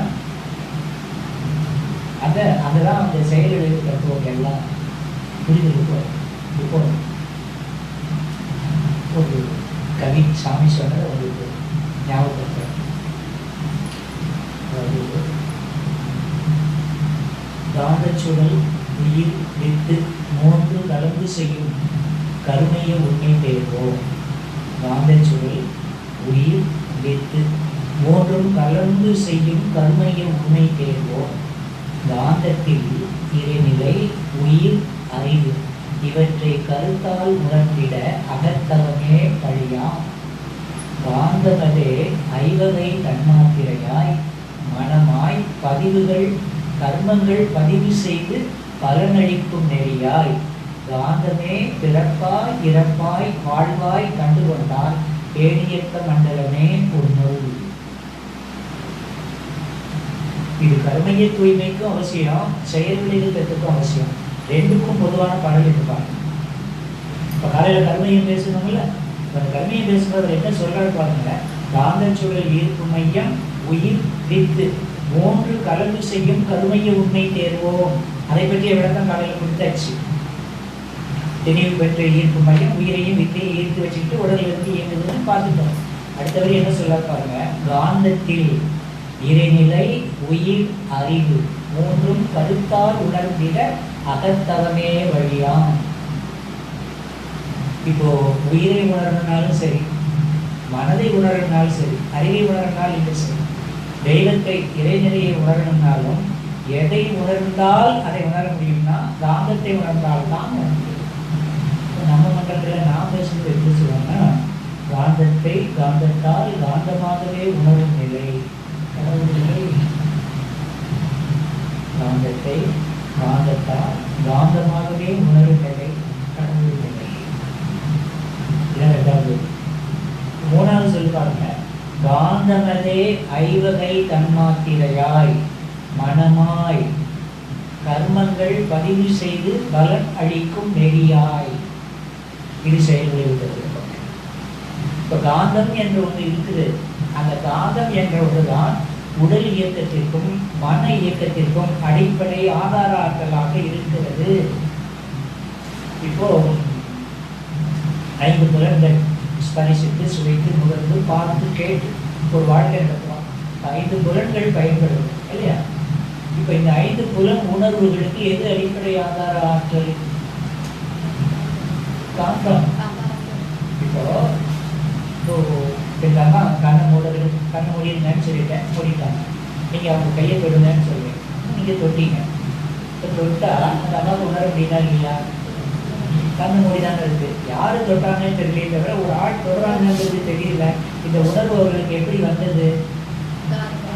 அதுதான் அந்த செயல்களுக்கு தத்துவம் எல்லாம் புரிதலுக்கு. இப்போ ஒரு கவி சாமி சொன்னதை உங்களுக்கு ஞாபகப்படுத்துறேன். காந்தச்சுடல் உயிர் வித்து மூன்று கலந்து செய்யும் கருணைய உண்மை தேர்வோம். காந்தச்சுடல் உயிர் வித்து மூன்றும் கலந்து செய்யும் கருணைய உண்மை தேர்வோம். காந்தத்தில் இறைநிலை உயிர் அறிவு இவற்றை கருத்தால் உணர்ந்திட அகத்தவமே பழியாம். காந்தமதே ஐவகை தன்மாத்திரையாய் மனமாய் பதிவுகள் கர்மங்கள் பதிவு செய்து பலனளிக்கும் நெறியாய். காந்தமே பிறப்பாய் இறப்பாய் வாழ்வாய் கண்டுகொண்டால் ஏனியக்க மண்டலமே உன்னுள். இது கர்மைய தூய்மைக்கும் அவசியம், செயல்விளைவுக்கும் அவசியம். ரெண்டுக்கும் பொதுவான பாடல் இருப்பாங்க. இப்ப காலையில கர்மையம் பேசணும்ல, இப்ப கர்மையம் பேசும்போது என்ன சொல்றாரு பாருங்க. காந்தச்சூழல் ஈர்ப்பு மையம் உயிர் வித்து மூன்று கலந்து செய்யும் கருமைய உண்மை தேர்வோம். அதை பற்றிய விளக்கம் காலையில் கொடுத்தாச்சு. தெளிவு பெற்ற ஈர்ப்பு மையம் உயிரையும் வித்தையும் ஈர்த்து வச்சுக்கிட்டு உடலில் இருந்து இயங்குதுன்னு பார்த்துட்டோம். அடுத்தவரை என்ன சொல்ல பாருங்க. காந்தத்தில் இறைநிலை உயிர் அறிவு மூன்றும் கருத்தால் உணர்ந்திட அகத்தவமே வழியாம். இப்போ உயிரை உணரணும்னாலும் சரி, மனதை உணரணும்னாலும் சரி, அறிவை உணரணும்னாலும் இல்லை சரி, தெய்வத்தை இறைநிலையை உணரணும்னாலும் எதை உணர்ந்தால் அதை உணர முடியும்னா காந்தத்தை உணர்ந்தால் தான் உணர முடியும். நம்ம மன்றத்தில் நாம் பேசுறது எப்படி சொல்லுவாங்கன்னா, காந்தத்தை காந்தத்தால் காந்தமாகவே உணரும் நிலை கடவுள் நிலை. காந்தத்தை காந்தத்தால் காந்தமாகவே உணரும் நிலை கடவுள் நிலை. இதான் ரெண்டாவது. மூணாவது சொல்லுவாங்க. காந்தமதே ஐவகை தன்மாத்திரையாய் மனமாய் கர்மங்கள் பதிவு செய்து பலன் அளிக்கும் நெறியாய். இது செயல்படுகிறது. இப்ப காந்தம் என்ற ஒன்று இருக்குது. அந்த காந்தம் என்ற ஒன்றுதான் உடல் இயக்கத்திற்கும் மன இயக்கத்திற்கும் அடிப்படை ஆதார ஆற்றலாக இருக்கிறது. இப்போ 5 புலன்கள் ஸ்பரிசித்து சுவைத்து நுகர்ந்து பார்த்து கேட்டு ஒரு வாழ்க்கை நடத்துவோம். 5 புலன்கள் பயன்படும் இல்லையா? இப்ப இந்த 5 புலன் உணர்வுகளுக்கு எது அடிப்படை ஆதார ஆற்றல்? காந்தம். இப்போ கண்ணை மூடிடுங்கன்னு சொல்லிட்டேன், மூடிட்டாங்க. நீங்க அவங்க கையை தொடுங்கன்னு சொல்லுவீங்க, நீங்க தொட்டீங்க. இப்போ தொட்டா அந்த அம்மாவுக்கு உணர முடியுதா இல்லையா? கண்ணு மூடிதாங்க இருக்கு. யாரு தொட்டாங்கன்னு தெரியல, தவிர ஒரு ஆள் தொடுறாங்கிறது தெரியல. இந்த உணர்வு அவர்களுக்கு எப்படி வந்தது?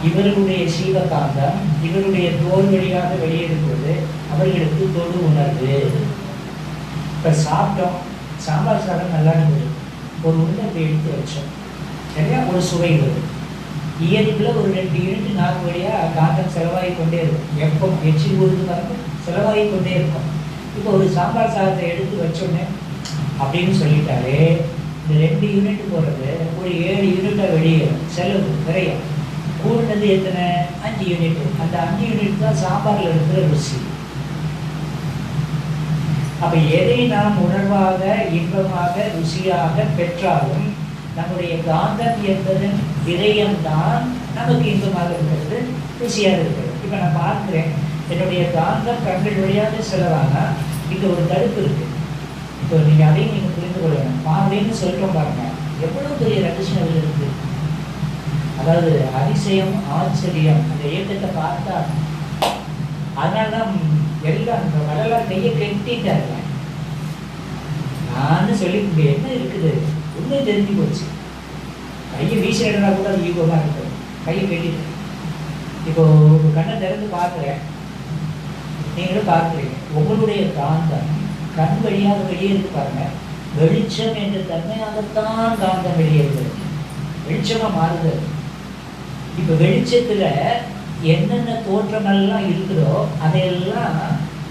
இவர்களுடைய சீவகாந்தம் இவருடைய தோல் வழியாக வெளியேறும்போது அவர்களுக்கு தொடு உணர்வு. இப்ப சாப்பிட்டோம், சாம்பார் சாதம் நல்லா இருந்தது, ஒரு உணர்வை எடுத்து வச்சோம் சரியா, ஒரு சுவை வரும். இயற்கையில ஒரு 2 யூனிட் நாக்கு வழியா காந்தம் செலவாகி கொண்டே இருக்கும். எப்போ எச்சில் ஊருக்கு வந்து செலவாகி கொண்டே இருக்கும். இப்போ ஒரு சாம்பார் சாதத்தை எடுத்து வச்சோன்னே அப்படின்னு சொல்லிட்டாலே இந்த 2 யூனிட் போடுறது ஒரு 7 யூனிட்டா வெளியேறும். செலவு விரையும். கூடுனது எத்தனை? 5 யூனிட். அந்த 5 யூனிட் தான் சாம்பார்ல இருக்கிற ருசி. அப்ப எதை நாம் உணர்வாக இன்பமாக ருசியாக பெற்றாலும் நம்முடைய காந்தம் என்பதன் விரயம்தான் நமக்கு இன்பமாக இருக்கிறது, ருசியாக இருக்கிறது. இப்ப நான் பார்க்கிறேன், என்னுடைய காந்தம் கண்கள் வழியாக செலவானா இங்க ஒரு தடுப்பு இருக்கு. இப்போ நீங்க அதையும் நீங்க புரிந்து கொள்ளணும். பார்வைன்னு சொல்லிட்டோம் பாருங்க, எவ்வளவு பெரிய ரகசியம் அதில் இருக்கு. அதாவது அதிசயம் ஆச்சரியம் அந்த இயக்கத்தை பார்த்தா, அதனால்தான் எல்லாம் இந்த கடலாம் கையை கட்டிட்டாருங்க. நான் சொல்லி என்ன இருக்குது உண்மை தெரிஞ்சு போச்சு. கையை வீசினா கூட அது ஈகோமா இருக்குது, கையை கட்டிட்டு. இப்போ கண்ணை திறந்து பார்க்குறேன், நீங்களும் பார்க்குறீங்க. உங்களுடைய காந்தம் கண் வழியாக வெளியே இருக்கு பாருங்க. வெளிச்சம் என்ற தன்மையாகத்தான் காந்தம் வெளியே இருக்கிறது, வெளிச்சமா மாறுது. இப்ப வெளிச்சத்துல என்னென்ன தோற்றமெல்லாம் இருக்குதோ அதையெல்லாம்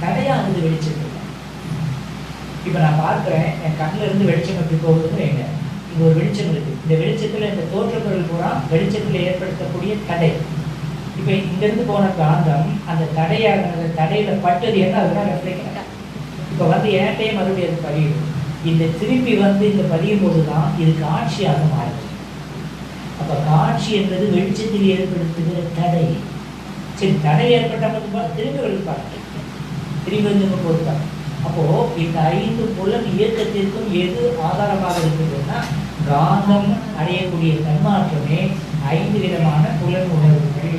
தடையாகுது வெளிச்சத்துல. இப்ப நான் பார்க்கிறேன், என் கண்ணில் இருந்து வெளிச்சம் எப்படி போகுதுன்னு வைங்க. இங்க ஒரு வெளிச்சம் இருக்கு, இந்த வெளிச்சத்துல இந்த தோற்றங்கள் பூரா வெளிச்சத்துல ஏற்படுத்தக்கூடிய தடை. இப்ப இங்க இருந்து போன காந்தம் அந்த தடையாக தடையில பட்டது என்ன, அதுதான் ரெஃப்ளெக்ட். இப்ப வந்து ஏட்டையே மறுபடியும் அது பதியும். இந்த திருப்பி வந்து இந்த பதியும் போதுதான் இது காட்சியாக மாறுது. அப்ப காட்சி என்பது வெளிச்சத்தில் ஏற்படுத்துகிற தடை. சரி, தடை ஏற்பட்ட திரும்பி வெளிப்பாடு திரும்பி வந்து பொறுத்தாங்க. அப்போ இந்த 5 புலன் இயக்கத்திற்கும் எது ஆதாரமாக இருக்குதுன்னா காந்தம் அடையக்கூடிய தன்மாற்றமே 5 விதமான புலன் உணர்வுகள்.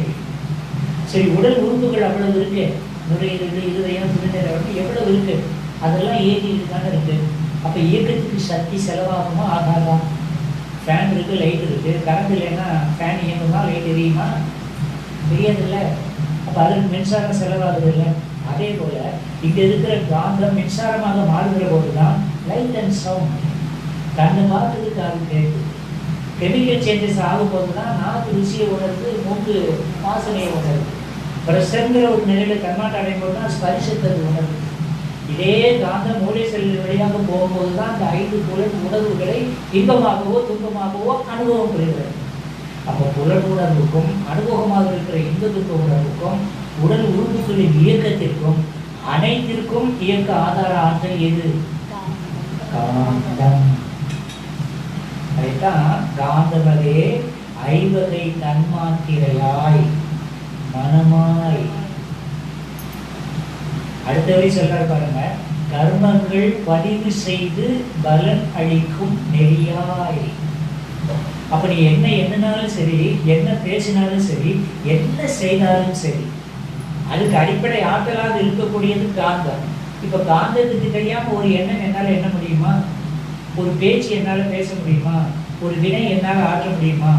சரி, உடல் உறுப்புகள் அவ்வளவு இருக்கு, நுரையீரல், இருதயம், சிறுநீரகம் எவ்வளவு இருக்கு, அதெல்லாம் இயக்கிட்டு தானே இருக்கு. அப்ப இயக்கத்துக்கு சக்தி செலவாகுமா ஆகாதா? ஃபேன் இருக்கு, லைட் இருக்கு, கரண்ட் இல்லைன்னா ஃபேன் இயங்குமா, லைட் எரியுமா? தெரியாதுல்ல. அப்ப அதற்கு மின்சாரம் செலவாகுது இல்லை? அதே போல இங்க இருக்கிற காந்தம் மின்சாரமாக மாறுகிற போதுதான் லைட் அண்ட் சவுண்ட் கண்ணு பார்க்கறதுக்கு அது கேட்குது. கெமிக்கல் சேஞ்சஸ் ஆகும் போதுதான் நாக்கு ருசியை உணர்ந்து, மூக்கு வாசனையை உணர்வு. பிரசங்கிற ஒரு நிலையில தன்மாட்டம் அடையும் போது தான் ஸ்பரிசத்தை உணர்வு. இதே காந்த மூளை செல்கள் வழியாக போகும்போது தான் அந்த 5 புலன் உணர்வுகளை இன்பமாகவோ துன்பமாகவோ அனுபவம் பெறுகிறது. அப்போ புலன் உணர்வுக்கும் அனுபவமாக இருக்கிற இன்ப துன்ப உணர்வுக்கும் உடல் உறுப்புகளின் இயக்கத்திற்கும் அனைத்திற்கும் இயக்க ஆதார ஆற்றல் எது? காந்தம். அதைத்தான் காந்தமதே 5 தன்மாத்திரையாய் மனமாய். அடுத்தவரை சொல்றாரு பாருங்க, கர்மங்கள் பதிவு செய்து பலன் அளிக்கும் நெறியாய். அப்ப நீ என்ன எண்ணினாலும் சரி, என்ன பேசினாலும் சரி, என்ன செய்தாலும் சரி, அதுக்கு அடிப்படை ஆற்றலாக இருக்கக்கூடியது காந்தம். இப்ப காந்தத்துக்கு தெரியாம ஒரு எண்ணம் என்னால எண்ண முடியுமா? ஒரு பேச்சு என்னால பேச முடியுமா? ஒரு வினை என்னால ஆற்ற முடியுமா?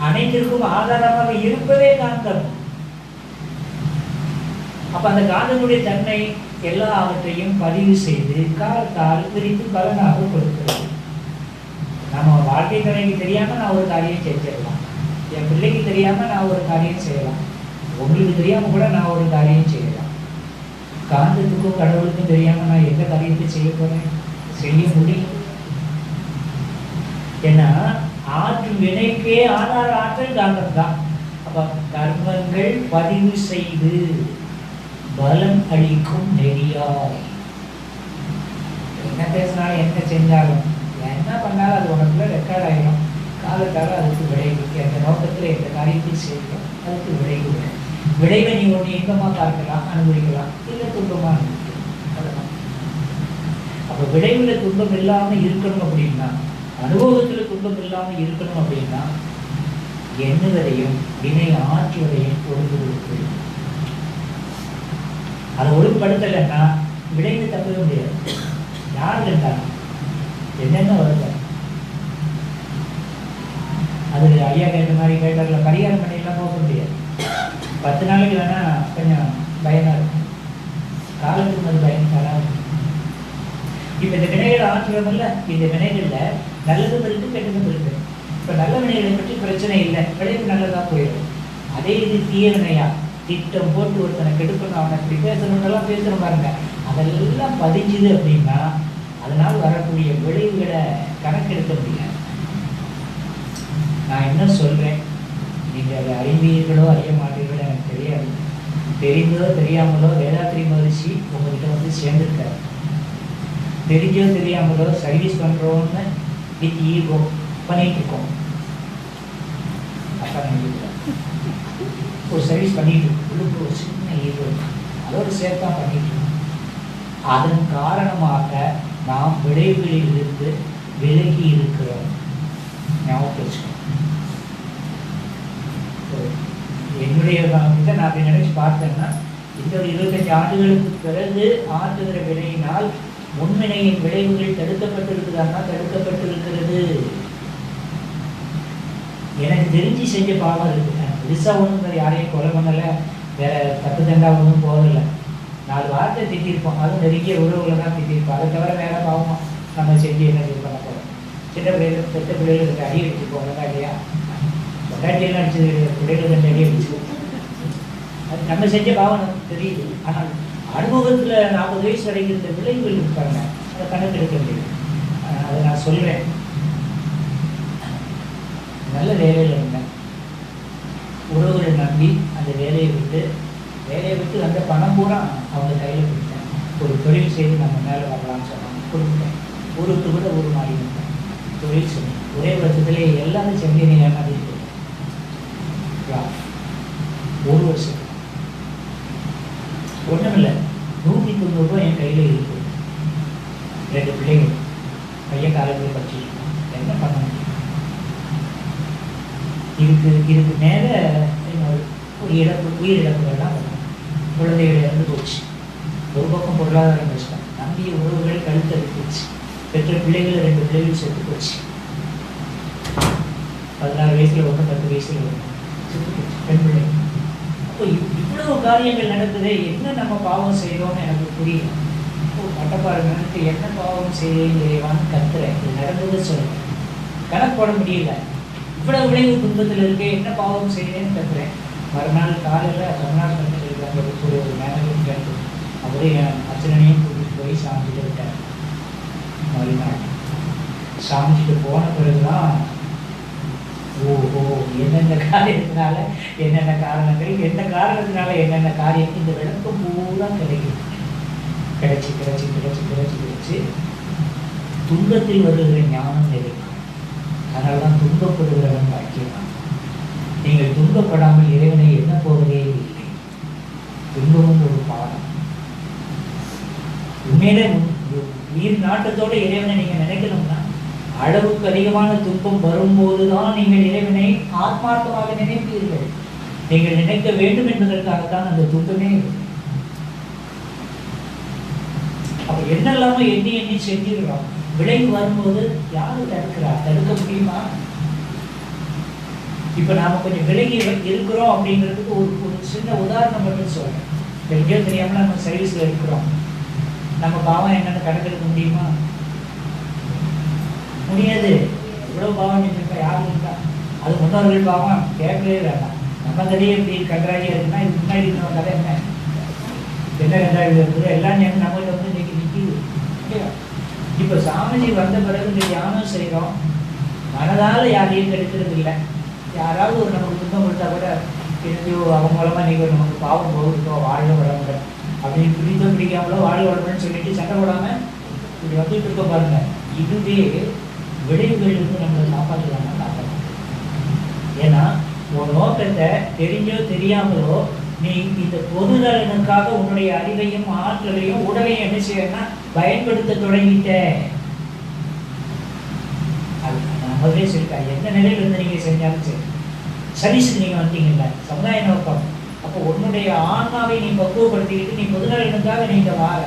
அனைத்திற்கும் ஆதாரமாக இருப்பதே காந்தம். அப்ப அந்த காந்தனுடைய தன்மை எல்லாவற்றையும் பதிவு செய்து காலத்தால் பிரித்து பலனாக கொடுக்கிறது. நம்ம வாழ்க்கை துணைக்கு தெரியாம நான் ஒரு காரியம் செஞ்சிடலாம், என் பிள்ளைக்கு தெரியாம நான் ஒரு காரியம் செய்யலாம், உங்களுக்கு தெரியாம கூட நான் ஒரு காரியம் செய்யலாம். காந்தத்துக்கும் கடவுளுக்கும் தெரியாம நான் எந்த காரியத்தை செய்ய போறேன்? செய்ய முடியும். ஏன்னா ஆற்றும் வினைக்கே ஆதார ஆற்றல் காந்தம் தான். அப்ப கர்மங்கள் பதிவு செய்து பலம் அளிக்கும் நெறியாய். என்ன பேசினாலும் என்ன செஞ்சாலும் என்ன பண்ணாலும் அது உனக்குள்ள ரெக்கார்ட் ஆகிடும். காலத்தால் அதுக்கு விளைவு. அந்த நோக்கத்தில் எந்த காரியத்தையும் செய்யணும், அதுக்கு விளைவு. விளைவை நீ ஒன்று இன்பமா பார்க்கலாம், அனுபவிக்கலாம், இல்லை துன்பமா அனுபவிக்கலாம். அப்ப விளைவுல துன்பம் இல்லாம இருக்கணும் அப்படின்னா, அனுபவத்துல துன்பம் இல்லாம இருக்கணும் அப்படின்னா, எண்ணுவதையும் வினை ஆற்றுவதையும் ஒழுங்குபடுத்து. அதை ஒழுங்குபடுத்தலைன்னா விளைவு தப்பவே முடியாது. யார் இருந்தாலும் என்னென்ன வருது அது ஐயா கேட்ட மாதிரி கேட்டார்ல, பரிகாரம் பண்ணிடலாம் போக முடியாது. 10 நாளைக்கு வேணா கொஞ்சம் பயமா இருக்கும், காலத்துக்கு அது பயம் தராது. இப்ப இந்த வினைகளை ஆற்றுறதில்ல, இந்த வினைகள்ல நல்லதும் இருக்கு கெட்டதும் இருக்கு. இப்ப நல்ல வினைகளை பற்றி பிரச்சனை இல்லை, விளைவு நல்லதா போயிடும். அதே இது தீய வினையா, திட்டம் போட்டு ஒருத்தனை கெடுக்கணும், அவனை இப்படி பேசணும்னெல்லாம் பேசுறோம் பாருங்க, அதெல்லாம் பதிஞ்சுது அப்படின்னா அதனால் வரக்கூடிய விளைவுகளை கணக்கெடுக்க முடியாது. நான் என்ன சொல்றேன், நீங்க அதை அறிவீர்களோ அறிய மாட்டீர்களோ எனக்கு தெரியாது. தெரிந்ததோ தெரியாமலோ வேதாத்திரி மகிழ்ச்சி உங்ககிட்ட வந்து சேர்ந்துருக்காரு. தெரிஞ்சோ தெரியாமலோ சர்வீஸ் பண்ணுறோன்னு வித் ஈகோ பண்ணிட்டு இருக்கோம். அப்பா நான் ஒரு சர்வீஸ் பண்ணிட்டு உள்ளுக்கு ஒரு சின்ன ஈகோ அதோடு சேர்த்தா பண்ணிட்டு இருக்கோம். அதன் காரணமாக நாம் விளைவுகளிலிருந்து விலகி இருக்கிறோம். ஞாபகம் வச்சுக்கணும். என்னுடைய இதை நான் அப்படி நினைச்சு பார்த்தேன்னா, இந்த ஒரு 25 ஆண்டுகளுக்கு பிறகு ஆற்றுகிற வினையினால் முன்வினையின் விளைவுகள் தடுக்கப்பட்டிருக்குதான்னா தடுக்கப்பட்டிருக்கிறது. எனக்கு தெரிஞ்சு செஞ்ச பாவம் இருக்கு. பெருசாக ஒன்றும் யாரையும் கொலை பண்ணலை, வேற தப்பு தண்டா ஒன்றும் போகலை. 4 வார்த்தை திட்டிருப்போம், அதுவும் நெருங்கிய உறவுகளை தான் திட்டிருப்போம். அதை தவிர வேற பாவமா நம்ம செஞ்சு என்ன இது பண்ண போகிறோம்? சின்ன பிள்ளைகள் பெற்ற பிள்ளைகளுக்கு அடி அடிச்சுப்போம் இல்லையா? பொட்டாட்டியெல்லாம் அடிச்சது பிள்ளைகள் 2 அடி அடிச்சு அது நம்ம செஞ்ச பாவம் நமக்கு தெரியுது. ஆனால் அனுபவத்தில் 40 வயசு வரைக்கும் இந்த விளைவுகள் இருப்பாங்க, அதை கணக்கு எடுக்க முடியும். அதை நான் சொல்கிறேன். நல்ல வேலையில் இருந்தேன், உறவுகளை நம்பி அந்த வேலையை விட்டு அந்த பணம் பூரா அவங்க கையில் கொடுத்தேன். ஒரு தொழில் செய்து நம்ம மேலே வரலாம்னு சொன்னாங்க, கொடுத்தேன். ஊருக்கு கூட ஊர் மாறி இருந்தேன், தொழில் சொன்னேன். ஒரே வருஷத்துலேயே எல்லாரும் செஞ்சு ஏமாதிட்டு ஒரு வருஷம் ஒன்றும் இல்லை, 190 ரூபா என் கையில் இருக்கு. 2 பிள்ளைகள் பையன் காலேஜில் படிச்சுருக்கோம். என்ன பண்ண முடியும்? இதுக்கு மேலே ஒரு உயிர் இழப்புகள்லாம் வரும். குழந்தைகள் இறந்து போச்சு, ஒரு பக்கம் பொருளாதாரம் கஷ்டம், நம்பிய உறவுகள் கழுத்தடி போச்சு, பெற்ற பிள்ளைகள் 2 பிள்ளைகள் செத்து போச்சு. 16 வயசுல ஒன்று, 10 வயசுல ஒன்று செத்து போச்சு, பெண் பிள்ளைகள். அப்போ இவ்வளவு காரியங்கள் நடக்குது, என்ன நம்ம பாவம் செய்யறோம்னு எனக்கு புரியல. பட்டப்பாடு நினைத்து என்ன பாவம் செய்யவான்னு கத்துறேன். இது நடந்தது சொல்றேன், கணக்கு போட முடியல. இவ்வளவு விளைவு துன்பத்தில் இருக்கு, என்ன பாவம் செய்யறேன்னு கத்துறேன். மறுநாள் காலையில் தமிழ்நாடு கண்டிப்பாங்க ஒரு மேனேஜர் கேட்டு அவரே என் அச்சனையும் கூட்டிட்டு போய் சாமிச்சிட்டு விட்டார். மறுநாள் சாமிச்சிட்டு போன பிறகுதான் ஓஹோ என்னென்ன காரியத்தினால என்னென்ன காரணங்கள், எந்த காரணத்தினால என்னென்ன காரியம், இந்த விளக்கம் பூரா கிடைச்சி துன்பத்தில் வருகிற ஞானம் கிடைக்கும். அதனால தான் துன்பப்படுகிறவன் பாக்கியவான். நீங்கள் துன்பப்படாமல் இறைவனை என்ன போவதே இல்லை. துன்பமும் ஒரு பாடம். உண்மையிலே உயிர் நாட்டத்தோடு இறைவனை நீங்க நினைக்கணும்னா, அளவுக்கு அதிகமான துன்பம் வரும்போதுதான் நீங்கள் இறைவனை ஆத்மார்த்தமாக நினைப்பீர்கள். நீங்கள் நினைக்க வேண்டும் என்பதற்காகத்தான் அந்த துன்பமே. அப்ப என்னெல்லாம எண்ணி செஞ்சிருக்கிறோம். விளைவு வரும்போது யாரு தடுக்கிறார்? தடுக்க முடியுமா? இப்ப நாம கொஞ்சம் விலகி இருக்கிறோம் அப்படிங்கிறதுக்கு ஒரு சின்ன உதாரணம் மட்டும் சொல்றேன். தெரிஞ்சோ தெரியாமல நம்ம சர்வீஸ்ல இருக்கிறோம், நம்ம பாவம் என்னன்னு கணக்கெடுக்க முடியுமா? முடியாது. எவ்வளவு பாவம் இருக்கா, யாரும் இருக்கா? அது முன்னோர்கள் பாவம் கேட்கவே வேண்டாம். நம்ம கதையே எப்படி கன்றாடியா இருக்குன்னா, இதுக்கு முன்னாடி இருக்கிற கதை என்ன கன்றாடி இருக்குது, எல்லாம் நம்மகிட்ட வந்து இன்னைக்கு நிற்கிது. இப்ப சாமிஜி வந்த பிறகு இந்த தியானம் செய்யறோம், மனதால யாரையும் கெடுக்கிறது இல்லை. யாராவது ஒரு நமக்கு துன்பம் கொடுத்தா கூட தெரிஞ்சோ அவங்க மூலமா நீங்க நமக்கு பாவம் போகுதோ, வாழ்க வளமுடன் அப்படின்னு பிடித்தோ பிடிக்காமலோ வாழ்க வளமுடன் சொல்லிட்டு சண்டை போடாம இப்படி வந்துட்டு இருக்க பாருங்க. இதுவே விளைவுகளிலிருந்து நம்மளை காப்பாற்றலாம்னா காப்பாற்றலாம். ஏன்னா உன் நோக்கத்தை தெரிஞ்சோ தெரியாமலோ நீ இந்த பொது நலனுக்காக உன்னுடைய அறிவையும் ஆற்றலையும் உடலையும் என்ன செய்யணும்னா பயன்படுத்த தொடங்கிட்ட. நான் முதலே சொல்லிட்டேன், எந்த நிலையில இருந்து நீங்க செஞ்சாலும் சரி, சர்வீஸுக்கு நீங்க வந்தீங்கல்ல, சமுதாய நோக்கம். அப்போ உன்னுடைய ஆன்மாவை நீ பக்குவப்படுத்திக்கிட்டு நீ பொது நலனுக்காக நீங்க வார,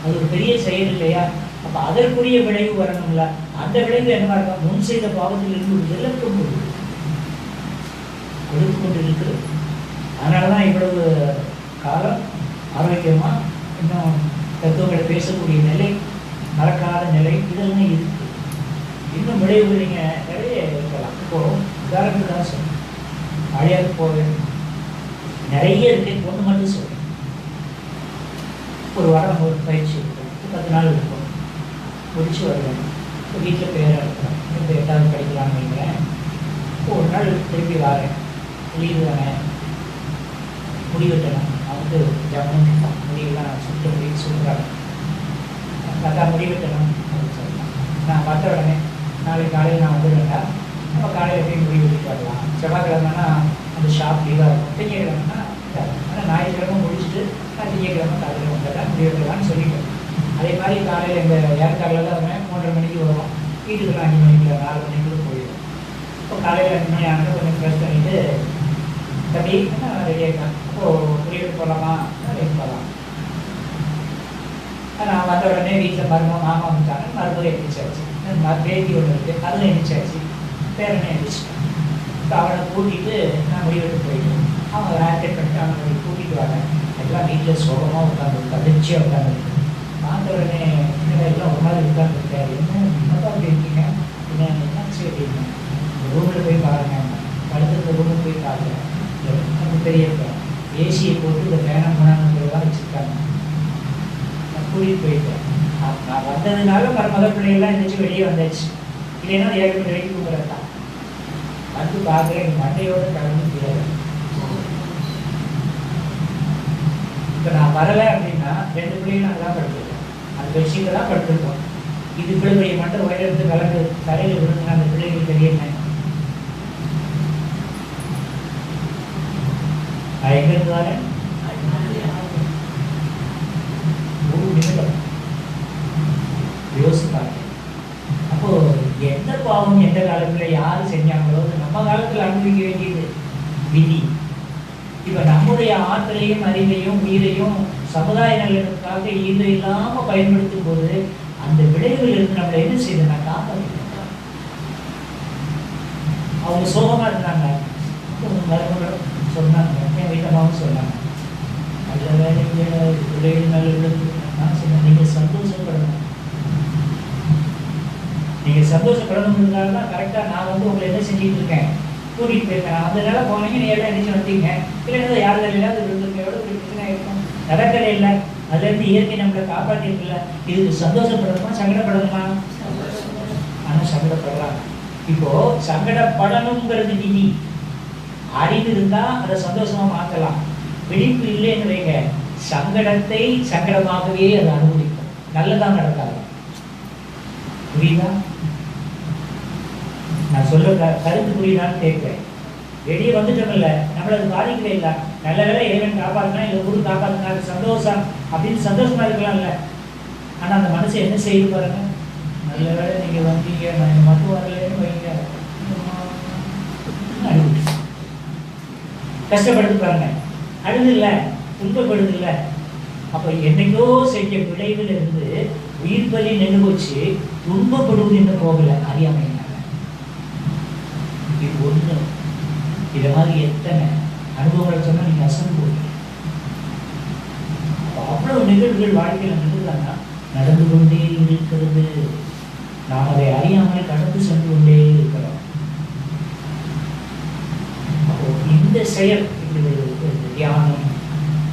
அது ஒரு பெரிய செயல் இல்லையா? அப்ப அதற்குரிய விளைவு வரணும்ல. அந்த விளைவு என்னவா இருக்கா? முன் செய்த பாவத்தில் இருந்து விலக்கும் கொடுத்து கொண்டு இருக்கிறது. அதனாலதான் இவ்வளவு காலம் ஆரோக்கியமா இன்னும் தத்துவங்களை பேசக்கூடிய நிலை, மறக்காத நிலை, இதெல்லாம் இருக்கு. இன்னும் விளைவுகள் நீங்க நிறைய இருக்கலாம். இப்போ உதாரணத்துக்கு தான் சொல்றேன், ஆழியாருக்கு போவேன், நிறைய இருக்கு. ஒன்று மட்டும் சொல்றேன், ஒரு வாரம் ஒரு பயிற்சி இருக்கும், 10 நாள் இருக்கும், முடிச்சு வருவேன். வீட்டில் பேரை இருக்கிறேன், இப்போ 8வது படிக்கலாம்னு வைக்கிறேன். ஒரு நாள் திருப்பி வரேன், லீவு தானே, முடிவெட்டணும். வந்து ஜம்மன் முடியெல்லாம் சுத்த முடியும் சூப்பராக பார்த்தா முடிவெட்டணும் அப்படின்னு சொல்லலாம். நான் பார்த்த உடனே நாளைக்கு காலையில் நான் வந்துடுவேன்டா, நம்ம காலையில் போய் முடிவு வெட்டிட்டு வரலாம். செவ்வாய்க்கிழமைனா அந்த ஷாப் லீவாக இருக்கும், திங்கக்கிழமைனா ஆனால் ஞாயிற்றுக்கிழமை முடிச்சுட்டு நான் திங்கக்கிழமை காலையில் வந்துடலாம் முடிவெட்டலாம்னு சொல்லிட்டேன். அதே மாதிரி காலையில் எங்கள் ஏற்காடில் தான் வருவேன், 3:30 மணிக்கு வருவோம், வீட்டுக்கு 5 மணிக்கு 4 மணிக்குள்ள போயிடுவோம். இப்போ காலையில் 5 மணி ஆனால் கொஞ்சம் ஃப்ரெஷ் பண்ணிவிட்டு தம்பி ரெடி ஆகிட்டேன். அப்போது முடிவெட்டு போகலாமா ரெடி போகலாம். நான் வந்த உடனே வீட்டில் மருமக மாமா வந்துட்டாங்க, மருமக எழுந்திரிச்சாச்சு, பேத்தி ஒன்று இருக்குது அதுவும் எழுந்திரிச்சாச்சு, பேரனை எழுந்திரிச்சிட்டேன். இப்போ அவனை கூட்டிகிட்டு நான் முடிவெட்டு போயிட்டேன். அவங்க ஹேர்கட் பண்ணிட்டு அவனை கூட்டிகிட்டு வரேன். எல்லாம் வீட்டில் சோகமாக உட்காந்துருக்கு, அதிர்ச்சியாக உட்காந்துருக்கு. பார்த்த உடனே எல்லாம் ஒரு மாதிரி உட்காந்துருக்காரு. என்ன இன்னும் அப்படி இருக்கீங்க, என்ன என்னாச்சு அப்படின்னா ரூமில் போய் பாருங்க, படுத்துருக்க ரூமில் போய் பார்க்குறேன். அந்த பெரிய ஏசியை போட்டு இந்த ஃபேனை முன்னாடி வச்சுருக்காங்க. நான் கூட்டிகிட்டு போயிட்டேன். நான் வந்ததுனால மருமக பிள்ளைகள்லாம் இருந்துச்சு வெளியே வந்தாச்சு, இல்லைன்னா 7 மணி வரைக்கும் தூங்குறது தான். வந்து பார்க்குறேன், எங்கள் மண்டையோடு கலந்து முடியாது. இப்போ நான் வரலை அப்படின்னா 2 பிள்ளைங்க நாங்கள் தான் படுத்துருக்கோம், அந்த பெட்ஷீட்டை தான் படுத்துருக்கோம். இது பிள்ளைகளுடைய மண்டை உயரத்து கலந்து தரையில் விழுந்துன்னா அந்த பிள்ளைகளுக்கு தெரியல. நான் எங்கேருந்து வரேன், 1 நிமிடம் யோசிப்பாங்க. அப்போது எந்த பாவம் எந்த காலத்தில் யார் செஞ்சாங்களோ நம்ம காலத்தில் அனுபவிக்க வேண்டியது விதி. இப்போ நம்முடைய ஆற்றலையும் அறிவையும் உயிரையும் சமுதாய நலனுக்காக இது இல்லாமல் பயன்படுத்தும் போது அந்த விளைவுகள் இருந்து நம்மளை என்ன செய்யுதுன்னா காப்பாற்ற. அவங்க சோகமாக இருந்தாங்க, சொன்னாங்க, என் வீட்டமாகவும் சொன்னாங்க, நல்ல வேலைக்கு விளைவுகள் நல்ல விழுந்து. நான் சொன்னேன், நீங்கள் சந்தோஷப்படணும், நீங்கள் சந்தோஷப்படணுங்கிறதுனால தான் கரெக்டாக நான் வந்து உங்களை என்ன செஞ்சுட்டு இருக்கேன், கூட்டிகிட்டு போயிருக்கேன். அதனால போனீங்க, நீ எல்லாம் எடிச்சு வந்தீங்க, இல்லைன்னா யார் தலையில அது விழுந்துருக்க எவ்வளோ பிரச்சனை இருக்கும், நடக்கலை இல்லை. அதுலேருந்து இயற்கை நம்மளை காப்பாற்றிருக்குல்ல. இதுக்கு சந்தோஷப்படணுமா சங்கடப்படணுமா? ஆனால் சங்கடப்படலாம். இப்போது சங்கடப்படணுங்கிறது விதி. அறிவு இருந்தால் அதை சந்தோஷமாக மாற்றலாம். விழிப்பு இல்லைன்னு வைங்க, சங்கடத்தை சங்கடமாகவே அதை அனுபவிக்கும், நல்லதாக நடக்காது. புரியுதா? நான் சொல்ல கருத்து புரியுதான்னு கேட்குறேன். வெளியே வந்துட்டோம்ல, நம்மளை அது பாதிக்கவே இல்லை. நல்ல வேலை இறைவன் காப்பாற்றினா, இல்லை ஊர் காப்பாற்றினா, அது சந்தோஷம் அப்படின்னு சந்தோஷமா இருக்கலாம்ல. ஆனால் அந்த மனசை என்ன செய்து பாருங்க, நல்ல வேலை நீங்கள் வந்தீங்க, நான் எங்கள் மட்டும் வரலன்னு வைங்க, அழுது கஷ்டப்படுத்து பாருங்க, அழுது இல்லை, துன்பப்படுது இல்லை. அப்போ என்னைக்கோ செஞ்ச விளைவில் இருந்து உயிர் பலி நின்று போச்சு, துன்பப்படுவது இன்னும் போகலை, அறியாமைங்க. இது ஒன்று. இதை மாதிரி எத்தனை அனுபவங்களை சொன்னால் நீங்கள் அசந்து போவீங்க. அவ்வளவு நிகழ்வுகள் வாழ்க்கையில் நிகழ்ந்தாங்கன்னா நடந்து கொண்டே இருக்கிறது. நாம் அதை அறியாமல் கடந்து சென்று கொண்டே இருக்கிறோம். அப்போ இந்த செயல், தியானம்,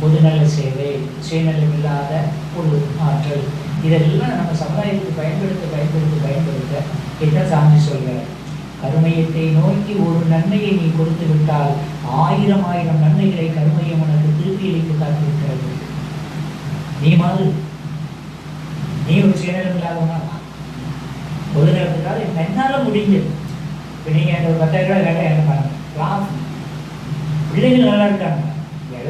பொதுநல சேவை, சுயநலம் இல்லாத ஒரு ஆற்றல், இதெல்லாம் நம்ம சமுதாயத்துக்கு பயன்படுத்த என்ன சாமி சொல்கிறார். கருமையத்தை நோக்கி ஒரு நன்மையை நீ கொடுத்து விட்டால் 1000 நன்மைகளை கருமையம் உனக்கு திருப்பி அளித்து காத்திருக்கிறது. நீ மாறு, நீ ஒரு சுயநலம் இல்லாதவனா, பொது நேரத்துக்காக என்னால் முடிஞ்சது. இப்போ நீங்கள் அந்த ஒரு 10,000 ரூபாய் வேலை என்ன பண்ணாங்க, கிளாஸ் பிள்ளைகள் நல்லா இருக்காங்க,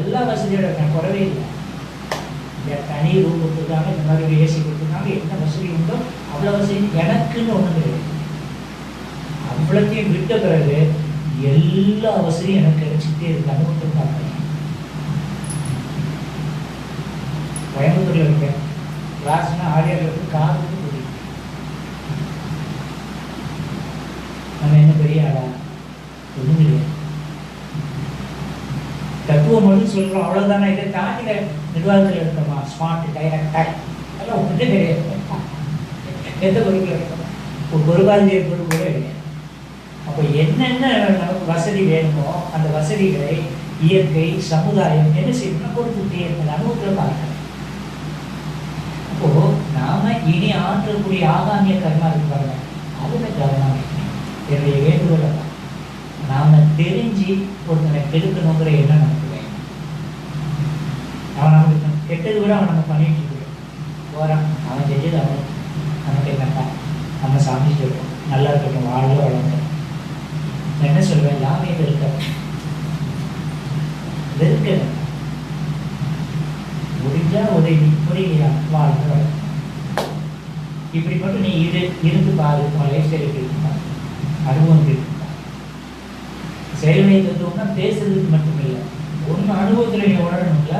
எல்லா வசதியோட இருக்காங்க, குறவே இல்லை. தனி ரூம் கொடுத்துருக்காங்க, இந்த மாதிரி ஒரு ஏசி கொடுத்துருக்காங்க, என்ன வசதி உண்டோ அவ்வளோ வசதி. எனக்குன்னு ஒன்று கிடையாது. அவ்வளோத்தையும் விட்ட பிறகு எல்லா வசதியும் எனக்கு கிடைச்சிக்கிட்டே இருக்கு. அனுபவத்தை பார்க்குறேன். கோயம்புத்தூர்ல இருக்கேன், கிளாஸ்னா ஆடியோக்கு காதுக்கு புரியும். நம்ம என்ன பெரிய ஆளா ஒன்றும் கிடையாது. தத்துவம் மட்டும் சொல்கிறோம், அவ்வளோதானே. இதை தாண்டி நிர்வாகத்தில் இருக்கோமா, ஸ்மார்ட் டைரக்டாக அதெல்லாம் ஒன்றும் கிடையாது. எந்த பொருட்கள் இருக்கோம், ஒரு பொருளாதார பொருள் கூட கிடையாது. அப்போ என்னென்ன நமக்கு வசதி வேணுமோ அந்த வசதிகளை இயற்கை சமுதாயம் என்ன செய்யணும்னா கொடுத்துட்டே இருப்பது, அனுபவத்தில் பார்க்கணும். அப்போது நாம் இனி ஆற்றக்கூடிய ஆகாமிய கர்மா இருக்கு பாருங்க, அதில் கவனம் வைக்கணும். என்னுடைய வேண்டுகோளை தான் நாம் தெரிஞ்சு ஒருத்தனை கெடுக்கணுங்கிற எண்ணம் நமக்கு வேணும். அவன் நமக்கு கெட்டது கூட அவன் நம்ம பண்ணிட்டு இருக்கோம் போகிறான், அவன் செஞ்ச இது நமக்கு என்னப்பா, நம்ம சாமி சொல்லுவோம், நல்லா இருக்கட்டும், வாழ்க வளர்ந்தோம். நான் என்ன சொல்வேன், எல்லாமே வெறுக்க முடிஞ்சா உதவி, முடியலையா வாழ்க வளர்ந்து. இப்படி மட்டும் நீ இருந்து பாரு, உன் லைஃப் ஸ்டைல் எப்படி இருக்குமா, அனுபவம் இருக்குமா. செயல்களை தந்தோம்னா பேசுறதுக்கு மட்டும் இல்லை, ஒன்று அனுபவத்தில் நீ உணரணும்ல.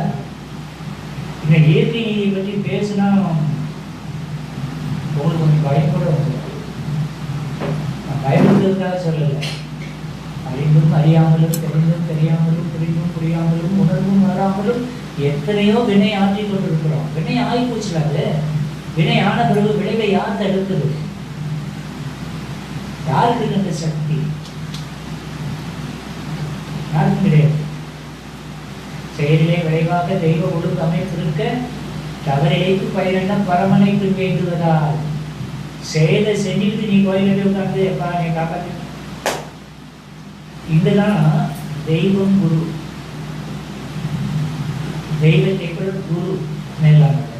இன்னும் இயற்கை நீதியை பற்றி பேசுனா உங்களுக்கு கொஞ்சம் பயம் கூட வந்துடும். நான் பயப்படுறதுக்காக சொல்லலை, அறிந்தும் அறியாமலும், தெரிந்தும் தெரியாமலும், புரிந்தும் புரியாமலும், உணர்வும் உணராமலும் எத்தனையோ வினை ஆற்றி கொண்டு இருக்கிறோம். வினை ஆகி போச்சுல, அது வினை ஆன பிறகு விளைவை யார் தடுக்குது? யாருக்கு அந்த சக்தி? யாருக்கும் கிடையாது. செயலிலே விளைவாக தெய்வ ஒழுங்கு அமைத்திருக்க தவறிழைத்து பயிரெல்லாம் பரமனைக்கு வேண்டுவதால் செயலை செஞ்சுட்டு நீ கோயிலே உட்கார்ந்து எப்பா நீ காப்பாற்று. இங்கதான் தெய்வம் குரு, தெய்வத்தை விட குரு மேலானது.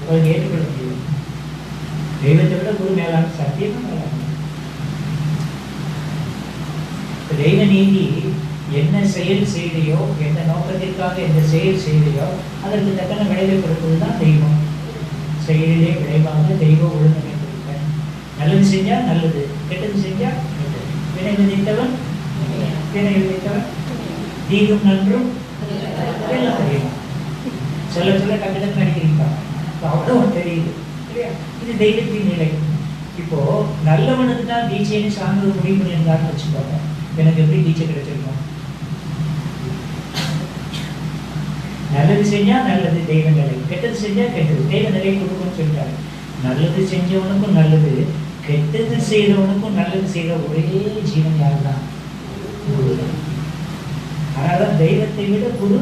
உங்களுக்கு ஏற்றுக்கொள்ள முடியும். தெய்வத்தை விட குரு மேலான, சத்தியமா மேலான. தெய்வ நீதி என்ன செயல் செய்தையோ, எந்த நோக்கத்திற்காக எந்த செயல் செய்தையோ அதற்கு தக்கன விளைவை கொடுப்பது தான் தெய்வம். செயலிலே விளைவாக தெய்வ ஒழுங்கமைத்திருக்க. நல்லது செஞ்சா நல்லது, கெட்டது செஞ்சா கெட்டது. வினை விதைத்தவன் வினை விதைத்தவன் தீரும் நன்றும் எல்லாம் தெரியும். சொல்ல சொல்ல கட்டிடத்தில் நடிக்கிறீங்க, அவ்வளோ தெரியுது இல்லையா? இது தெய்வத்தின் நிலை. இப்போ நல்லவனுக்கு தான் தீட்சைன்னு சாமி முடிவு பண்ணியிருந்தாருன்னு வச்சுக்கோங்க, எனக்கு எப்படி தீட்சை கிடைச்சிருக்கும்? நல்லது செஞ்சா நல்லது தெய்வ நிலை, கெட்டது செஞ்சா கெட்டது தெய்வ நிலை கொடுக்கும்னு சொல்லிட்டாரு. நல்லது செஞ்சவனுக்கும் நல்லது, கெட்டது செய்தவனுக்கும் நல்லது செய்த ஒரே ஜீவன் யார் தான்? குரு. அதனால தெய்வத்தை விட குரு.